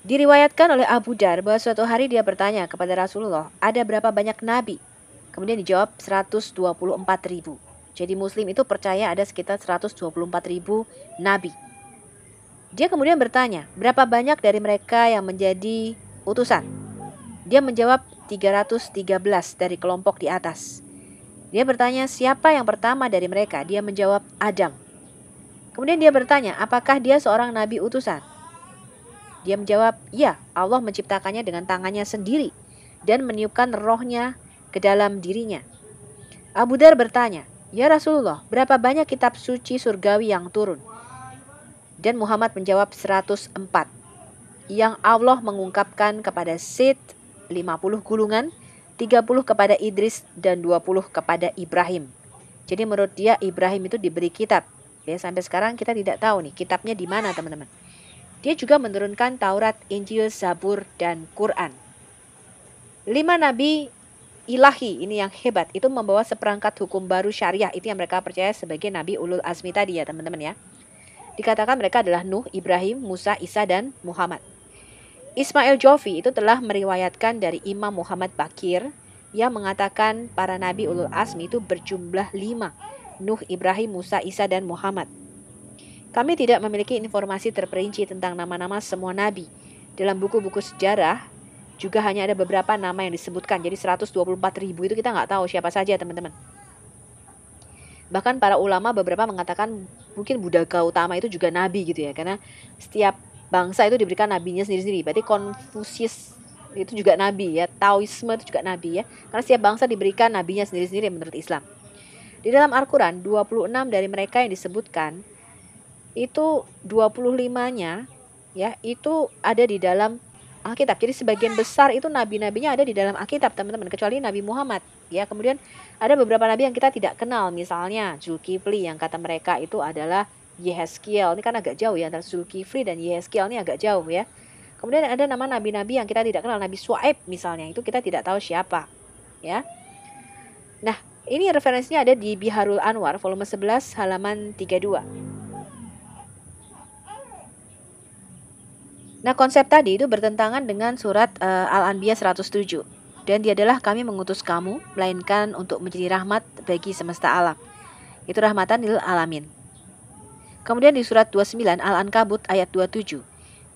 Diriwayatkan oleh Abu Dar bahwa suatu hari dia bertanya kepada Rasulullah, ada berapa banyak nabi? Kemudian dijawab 124.000. Jadi Muslim itu percaya ada sekitar 124.000 nabi. Dia kemudian bertanya, berapa banyak dari mereka yang menjadi utusan? Dia menjawab 313 dari kelompok di atas. Dia bertanya, siapa yang pertama dari mereka? Dia menjawab, Adam. Kemudian dia bertanya, apakah dia seorang nabi utusan? Dia menjawab, ya, Allah menciptakannya dengan tangannya sendiri dan meniupkan rohnya ke dalam dirinya. Abu Dar bertanya, ya Rasulullah, berapa banyak kitab suci surgawi yang turun? Dan Muhammad menjawab 104. Yang Allah mengungkapkan kepada Sid 50 gulungan, 30 kepada Idris dan 20 kepada Ibrahim. Jadi menurut dia Ibrahim itu diberi kitab. Ya, sampai sekarang kita tidak tahu nih kitabnya di mana teman-teman. Dia juga menurunkan Taurat, Injil, Zabur, dan Quran. 5 nabi ilahi ini yang hebat itu membawa seperangkat hukum baru syariah. Itu yang mereka percaya sebagai nabi ulul azmi tadi ya teman-teman ya. Dikatakan mereka adalah Nuh, Ibrahim, Musa, Isa, dan Muhammad. Ismail Jofi itu telah meriwayatkan dari Imam Muhammad Bakir yang mengatakan para nabi ulul azmi itu berjumlah 5. Nuh, Ibrahim, Musa, Isa, dan Muhammad. Kami tidak memiliki informasi terperinci tentang nama-nama semua nabi. Dalam buku-buku sejarah juga hanya ada beberapa nama yang disebutkan. Jadi 124.000 itu kita nggak tahu siapa saja teman-teman. Bahkan para ulama beberapa mengatakan mungkin Buddha Gautama itu juga nabi gitu ya. Karena setiap bangsa itu diberikan nabinya sendiri-sendiri. Berarti Konfusius itu juga nabi ya. Taoisme itu juga nabi ya. Karena setiap bangsa diberikan nabinya sendiri-sendiri menurut Islam. Di dalam Al-Quran 26 dari mereka yang disebutkan itu 25-nya ya itu ada di dalam Alkitab. Jadi sebagian besar itu nabi-nabinya ada di dalam Alkitab teman-teman, kecuali Nabi Muhammad ya. Kemudian ada beberapa nabi yang kita tidak kenal, misalnya Zulkifli yang kata mereka itu adalah Yehezkiel. Ini kan agak jauh ya, antara Zulkifli dan Yehezkiel ini agak jauh ya. Kemudian ada nama nabi-nabi yang kita tidak kenal, Nabi Syuaib misalnya, itu kita tidak tahu siapa ya. Nah, Ini referensinya ada di Biharul Anwar volume 11 halaman 32. Nah, konsep tadi itu bertentangan dengan surat Al-Anbiya 107. Dan dia adalah kami mengutus kamu, melainkan untuk menjadi rahmat bagi semesta alam. Itu rahmatan lil alamin. Kemudian di surat 29 Al-Ankabut ayat 27.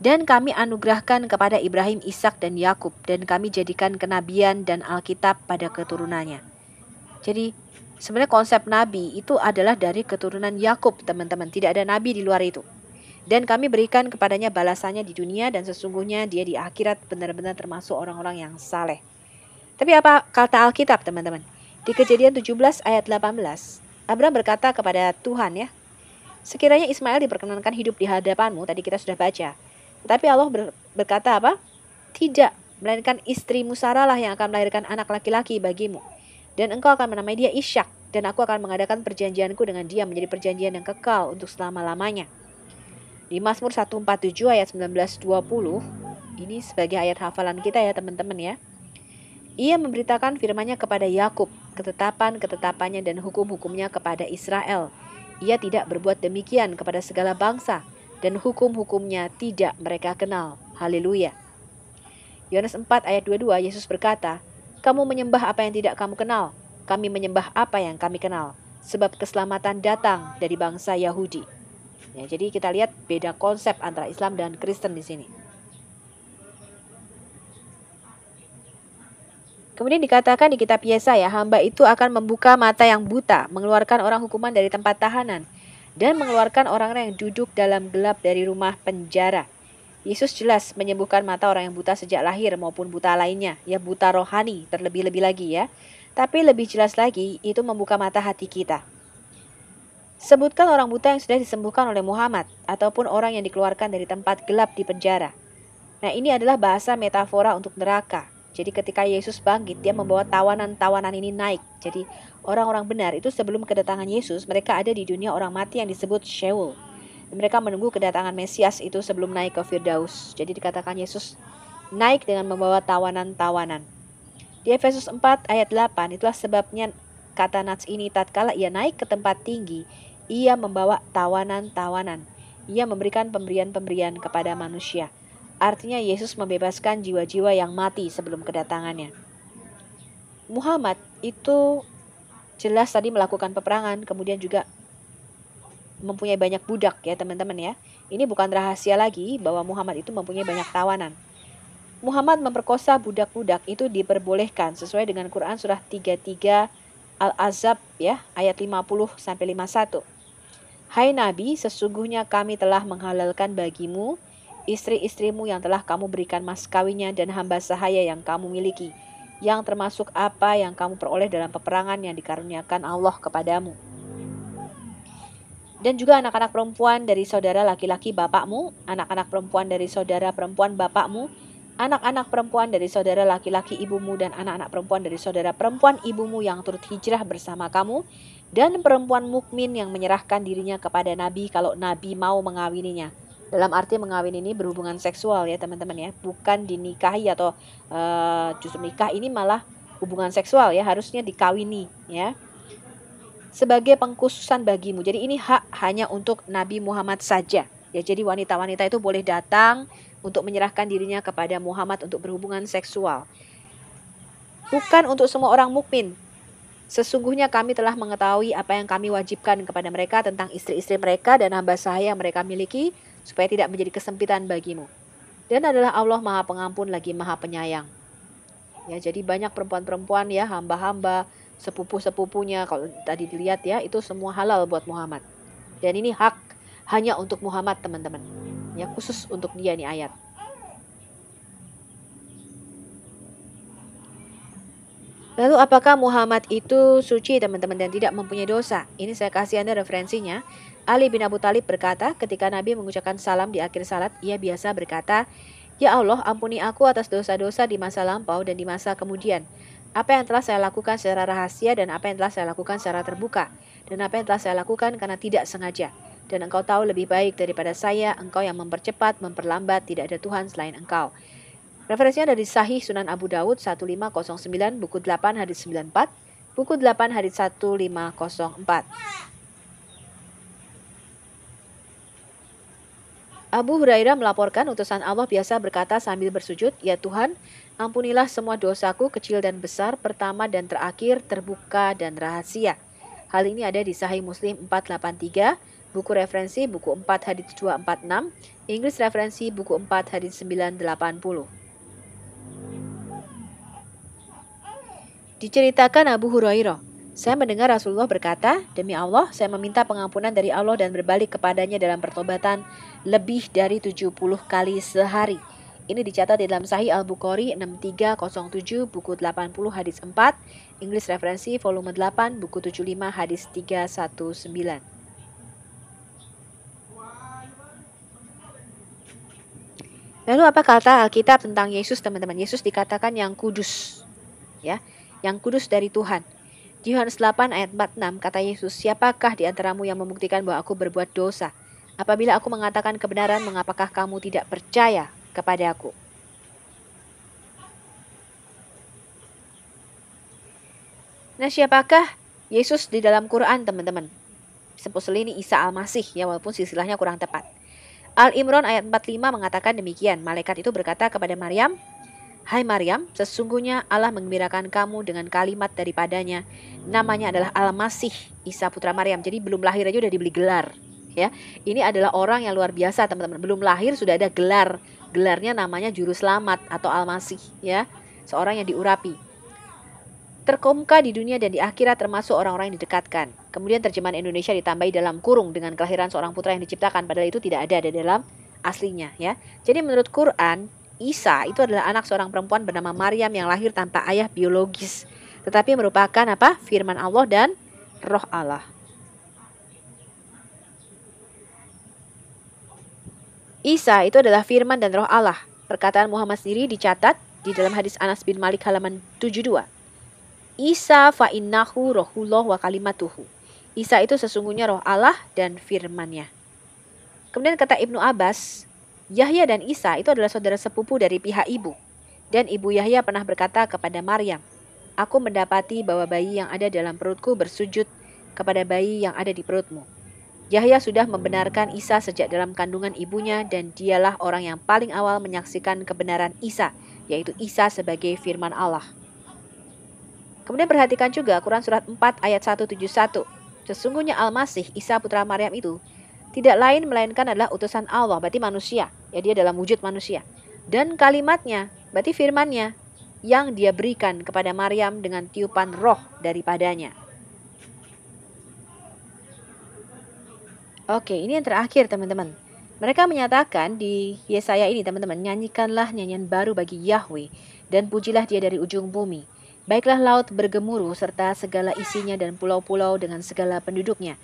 Dan kami anugerahkan kepada Ibrahim, Ishak dan Yakub, dan kami jadikan kenabian dan Alkitab pada keturunannya. Jadi sebenarnya konsep nabi itu adalah dari keturunan Yakub, teman-teman. Tidak ada nabi di luar itu. Dan kami berikan kepadanya balasannya di dunia, dan sesungguhnya dia di akhirat benar-benar termasuk orang-orang yang saleh. Tapi apa kata Alkitab, teman-teman? Di Kejadian 17 ayat 18, Abraham berkata kepada Tuhan, ya, sekiranya Ismail diperkenankan hidup di hadapanmu, tadi kita sudah baca. Tapi Allah berkata apa? Tidak, melainkan istrimu Sarah lah yang akan melahirkan anak laki-laki bagimu. Dan engkau akan menamai dia Ishak, dan aku akan mengadakan perjanjianku dengan dia menjadi perjanjian yang kekal untuk selama-lamanya. Di Mazmur 147 ayat 19-20, ini sebagai ayat hafalan kita ya teman-teman ya. Ia memberitakan firman-Nya kepada Yakub, ketetapan-ketetapannya dan hukum-hukumnya kepada Israel. Ia tidak berbuat demikian kepada segala bangsa, dan hukum-hukumnya tidak mereka kenal. Haleluya. Yohanes 4 ayat 22, Yesus berkata, kamu menyembah apa yang tidak kamu kenal, kami menyembah apa yang kami kenal, sebab keselamatan datang dari bangsa Yahudi. Ya, jadi kita lihat beda konsep antara Islam dan Kristen di sini. Kemudian dikatakan di kitab Yesaya, hamba itu akan membuka mata yang buta, mengeluarkan orang hukuman dari tempat tahanan, dan mengeluarkan orang-orang yang duduk dalam gelap dari rumah penjara. Yesus jelas menyembuhkan mata orang yang buta sejak lahir maupun buta lainnya, ya buta rohani terlebih-lebih lagi ya. Tapi lebih jelas lagi itu membuka mata hati kita. Sebutkan orang buta yang sudah disembuhkan oleh Muhammad ataupun orang yang dikeluarkan dari tempat gelap di penjara. Nah, ini adalah bahasa metafora untuk neraka. Jadi ketika Yesus bangkit, dia membawa tawanan-tawanan ini naik. Jadi orang-orang benar itu sebelum kedatangan Yesus, mereka ada di dunia orang mati yang disebut Sheol. Mereka menunggu kedatangan Mesias itu sebelum naik ke Firdaus. Jadi dikatakan Yesus naik dengan membawa tawanan-tawanan. Di Efesus 4 ayat 8, itulah sebabnya kata Nats ini tatkala ia naik ke tempat tinggi, ia membawa tawanan-tawanan. Ia memberikan pemberian-pemberian kepada manusia. Artinya Yesus membebaskan jiwa-jiwa yang mati sebelum kedatangannya. Muhammad itu jelas tadi melakukan peperangan, kemudian juga mempunyai banyak budak ya teman-teman ya. Ini bukan rahasia lagi bahwa Muhammad itu mempunyai banyak tawanan. Muhammad memperkosa budak-budak itu diperbolehkan sesuai dengan Quran surah 33 Al-Azab ya ayat 50-51. Hai Nabi, sesungguhnya kami telah menghalalkan bagimu istri-istrimu yang telah kamu berikan mas kawinnya dan hamba sahaya yang kamu miliki, yang termasuk apa yang kamu peroleh dalam peperangan yang dikaruniakan Allah kepadamu. Dan juga anak-anak perempuan dari saudara laki-laki bapakmu, anak-anak perempuan dari saudara perempuan bapakmu, anak-anak perempuan dari saudara laki-laki ibumu, dan anak-anak perempuan dari saudara perempuan ibumu yang turut hijrah bersama kamu, dan perempuan mukmin yang menyerahkan dirinya kepada Nabi kalau Nabi mau mengawininya. Dalam arti mengawin ini berhubungan seksual ya teman-teman ya, bukan dinikahi atau justru nikah ini malah hubungan seksual ya, harusnya dikawini ya. Sebagai pengkhususan bagimu. Jadi ini hak hanya untuk Nabi Muhammad saja. Ya, jadi wanita-wanita itu boleh datang untuk menyerahkan dirinya kepada Muhammad untuk berhubungan seksual. Bukan untuk semua orang mukmin. Sesungguhnya kami telah mengetahui apa yang kami wajibkan kepada mereka tentang istri-istri mereka dan hamba sahaya yang mereka miliki, supaya tidak menjadi kesempitan bagimu. Dan adalah Allah Maha Pengampun lagi Maha Penyayang. Ya, jadi banyak perempuan-perempuan ya, hamba-hamba, sepupu-sepupunya, kalau tadi dilihat ya, itu semua halal buat Muhammad. Dan ini hak hanya untuk Muhammad teman-teman. Ya, khusus untuk dia nih ayat. Lalu apakah Muhammad itu suci teman-teman dan tidak mempunyai dosa? Ini saya kasih Anda referensinya. Ali bin Abu Thalib berkata ketika Nabi mengucapkan salam di akhir salat, ia biasa berkata, Ya Allah, ampuni aku atas dosa-dosa di masa lampau dan di masa kemudian. Apa yang telah saya lakukan secara rahasia dan apa yang telah saya lakukan secara terbuka. Dan apa yang telah saya lakukan karena tidak sengaja. Dan engkau tahu lebih baik daripada saya, engkau yang mempercepat, memperlambat, tidak ada Tuhan selain engkau. Referensinya dari Sahih Sunan Abu Dawud 1509 buku 8 hadis 94 buku 8 hadits 1504. Abu Hurairah melaporkan utusan Allah biasa berkata sambil bersujud, "Ya Tuhan, ampunilah semua dosaku kecil dan besar, pertama dan terakhir, terbuka dan rahasia." Hal ini ada di Sahih Muslim 483, buku referensi buku 4 hadits 246, Inggris referensi buku 4 hadits 980. Diceritakan Abu Hurairah, "Saya mendengar Rasulullah berkata, demi Allah, saya meminta pengampunan dari Allah dan berbalik kepadanya dalam pertobatan lebih dari 70 kali sehari." Ini dicatat di dalam Sahih Al-Bukhari 6307, buku 80 hadis 4, Inggris referensi volume 8, buku 75 hadis 319. Lalu apa kata Alkitab tentang Yesus, teman-teman? Yesus dikatakan yang kudus, ya, yang kudus dari Tuhan. Di Yohanes 8 ayat 46 kata Yesus, "Siapakah di antaramu yang membuktikan bahwa aku berbuat dosa? Apabila aku mengatakan kebenaran, mengapakah kamu tidak percaya kepada aku?" Nah, siapakah Yesus di dalam Quran, teman-teman? Supposedly ini Isa Al-Masih, ya, walaupun silsilahnya kurang tepat. Al-Imran ayat 45 mengatakan demikian. Malaikat itu berkata kepada Maryam, "Hai Maryam, sesungguhnya Allah menggembirakan kamu dengan kalimat daripadanya. Namanya adalah Al-Masih, Isa putra Maryam." Jadi belum lahir aja udah dibeli gelar, ya. Ini adalah orang yang luar biasa, teman-teman. Belum lahir sudah ada gelar. Gelarnya namanya Juru Selamat atau Al-Masih, ya. Seorang yang diurapi. Terkemuka di dunia dan di akhirat, termasuk orang-orang yang didekatkan. Kemudian terjemahan Indonesia ditambahi dalam kurung dengan kelahiran seorang putra yang diciptakan, padahal itu tidak ada di dalam aslinya, ya. Jadi menurut Quran, Isa itu adalah anak seorang perempuan bernama Maryam yang lahir tanpa ayah biologis, tetapi merupakan apa? Firman Allah dan Roh Allah. Isa itu adalah firman dan Roh Allah. Perkataan Muhammad sendiri dicatat di dalam hadis Anas bin Malik halaman 72. Isa fa innahu rohullah wa kalimatuhu. Isa itu sesungguhnya Roh Allah dan firman-Nya. Kemudian kata Ibnu Abbas, Yahya dan Isa itu adalah saudara sepupu dari pihak ibu. Dan ibu Yahya pernah berkata kepada Maryam, "Aku mendapati bahwa bayi yang ada dalam perutku bersujud kepada bayi yang ada di perutmu." Yahya sudah membenarkan Isa sejak dalam kandungan ibunya, dan dialah orang yang paling awal menyaksikan kebenaran Isa, yaitu Isa sebagai firman Allah. Kemudian perhatikan juga Quran surat 4 ayat 171. Sesungguhnya Al-Masih, Isa putra Maryam itu tidak lain melainkan adalah utusan Allah, berarti manusia, ya, dia dalam wujud manusia. Dan kalimatnya, berarti firmannya, yang dia berikan kepada Maryam dengan tiupan roh daripadanya. Oke, ini yang terakhir, teman-teman. Mereka menyatakan di Yesaya ini, teman-teman, "Nyanyikanlah nyanyian baru bagi Yahweh dan pujilah dia dari ujung bumi. Baiklah laut bergemuruh serta segala isinya dan pulau-pulau dengan segala penduduknya.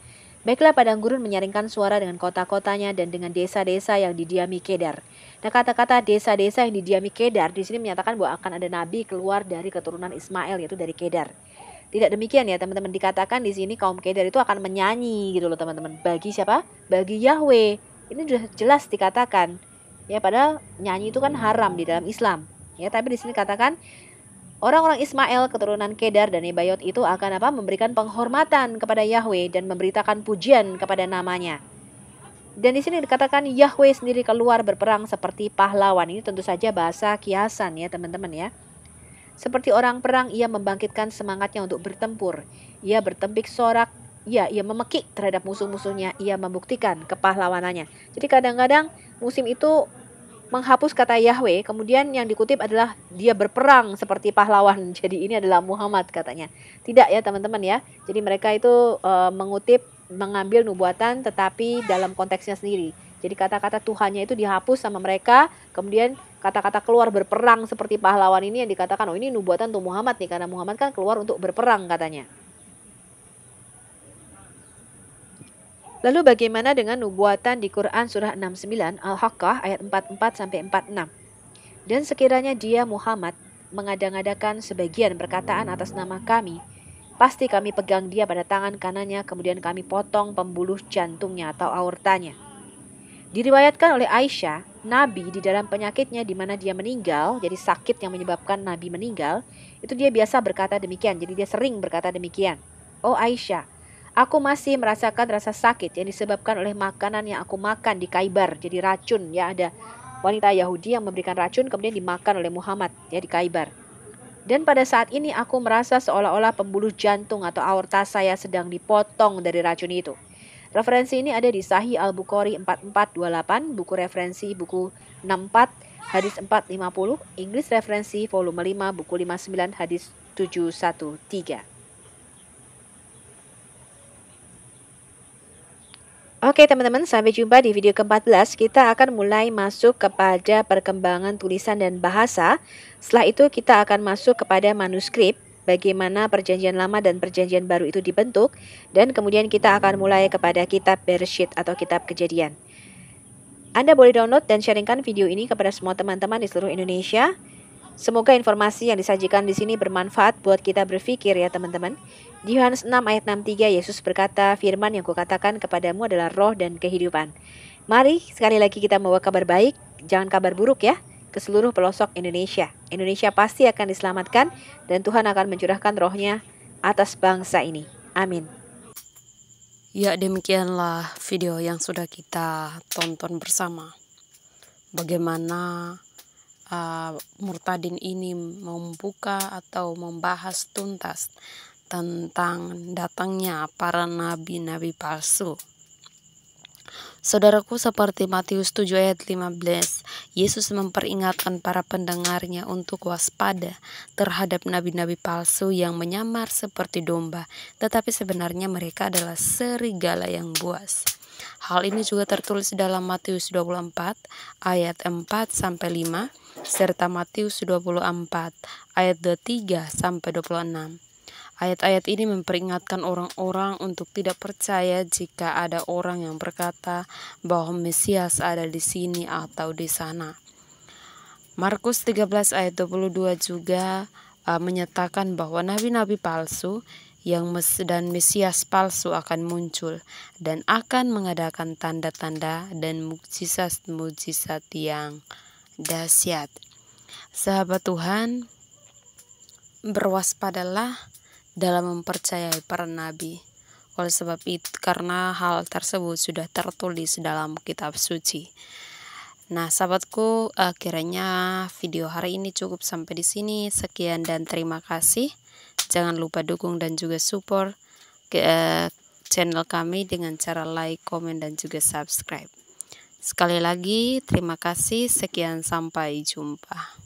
Baiklah padang gurun menyaringkan suara dengan kota-kotanya dan dengan desa-desa yang didiami Kedar." Nah, kata-kata desa-desa yang didiami Kedar di sini menyatakan bahwa akan ada nabi keluar dari keturunan Ismail, yaitu dari Kedar. Tidak demikian, ya, teman-teman. Dikatakan di sini kaum Kedar itu akan menyanyi gitu loh, teman-teman. Bagi siapa? Bagi Yahweh. Ini sudah jelas dikatakan. Ya, padahal nyanyi itu kan haram di dalam Islam. Ya, tapi di sini katakan orang-orang Ismail, keturunan Kedar dan Nebayot itu akan apa? Memberikan penghormatan kepada Yahweh dan memberitakan pujian kepada namanya. Dan di sini dikatakan Yahweh sendiri keluar berperang seperti pahlawan. Ini tentu saja bahasa kiasan, ya, teman-teman, ya. Seperti orang perang, ia membangkitkan semangatnya untuk bertempur. Ia bertempik sorak, ia memekik terhadap musuh-musuhnya. Ia membuktikan kepahlawanannya. Jadi kadang-kadang musim itu menghapus kata Yahweh, kemudian yang dikutip adalah dia berperang seperti pahlawan. Jadi ini adalah Muhammad katanya. Tidak, ya, teman-teman, ya. Jadi mereka itu mengambil nubuatan tetapi dalam konteksnya sendiri. Jadi kata-kata Tuhannya itu dihapus sama mereka, kemudian kata-kata keluar berperang seperti pahlawan ini yang dikatakan, oh, ini nubuatan untuk Muhammad nih, karena Muhammad kan keluar untuk berperang katanya. Lalu bagaimana dengan nubuatan di Quran surah 69 Al-Haqqah ayat 44 sampai 46? Dan sekiranya dia Muhammad mengada-ngadakan sebagian perkataan atas nama kami, pasti kami pegang dia pada tangan kanannya, kemudian kami potong pembuluh jantungnya atau aortanya. Diriwayatkan oleh Aisyah, Nabi di dalam penyakitnya di mana dia meninggal, jadi sakit yang menyebabkan Nabi meninggal, itu dia biasa berkata demikian. Jadi dia sering berkata demikian. Oh Aisyah, aku masih merasakan rasa sakit yang disebabkan oleh makanan yang aku makan di Khaibar. Jadi racun, ya, ada wanita Yahudi yang memberikan racun kemudian dimakan oleh Muhammad, ya, di Khaibar. Dan pada saat ini aku merasa seolah-olah pembuluh jantung atau aorta saya sedang dipotong dari racun itu. Referensi ini ada di Sahih Al-Bukhari 4428, buku referensi buku 64, hadis 450, English referensi volume 5, buku 59, hadis 713. Oke teman-teman, sampai jumpa di video ke-14. Kita akan mulai masuk kepada perkembangan tulisan dan bahasa. Setelah itu kita akan masuk kepada manuskrip, bagaimana perjanjian lama dan perjanjian baru itu dibentuk, dan kemudian kita akan mulai kepada kitab Bereshit atau kitab Kejadian. Anda boleh download dan sharingkan video ini kepada semua teman-teman di seluruh Indonesia. Semoga informasi yang disajikan di sini bermanfaat buat kita berpikir ya teman-teman. Di Yohanes 6 ayat 63 Yesus berkata, firman yang kukatakan kepadamu adalah roh dan kehidupan. Mari sekali lagi kita membawa kabar baik, jangan kabar buruk ya, ke seluruh pelosok Indonesia. Indonesia pasti akan diselamatkan dan Tuhan akan mencurahkan rohnya atas bangsa ini. Amin. Ya, demikianlah video yang sudah kita tonton bersama. Bagaimana Murtadin ini membuka atau membahas tuntas tentang datangnya para nabi-nabi palsu. Saudaraku, seperti Matius 7 ayat 15, Yesus memperingatkan para pendengarnya untuk waspada terhadap nabi-nabi palsu yang menyamar seperti domba, tetapi sebenarnya mereka adalah serigala yang buas. Hal ini juga tertulis dalam Matius 24 ayat 4-5 serta Matius 24 ayat 23-26. Ayat-ayat ini memperingatkan orang-orang untuk tidak percaya jika ada orang yang berkata bahwa Mesias ada di sini atau di sana. Markus 13 ayat 22 juga menyatakan bahwa nabi-nabi palsu dan Mesias palsu akan muncul dan akan mengadakan tanda-tanda dan mukjizat-mukjizat yang dahsyat. Sahabat Tuhan, berwaspadalah dalam mempercayai para nabi. Oleh sebab itu, karena hal tersebut sudah tertulis dalam kitab suci. Nah, sahabatku, kiranya video hari ini cukup sampai di sini. Sekian dan terima kasih. Jangan lupa dukung dan juga support channel kami dengan cara like, komen, dan juga subscribe. Sekali lagi, terima kasih. Sekian, sampai jumpa.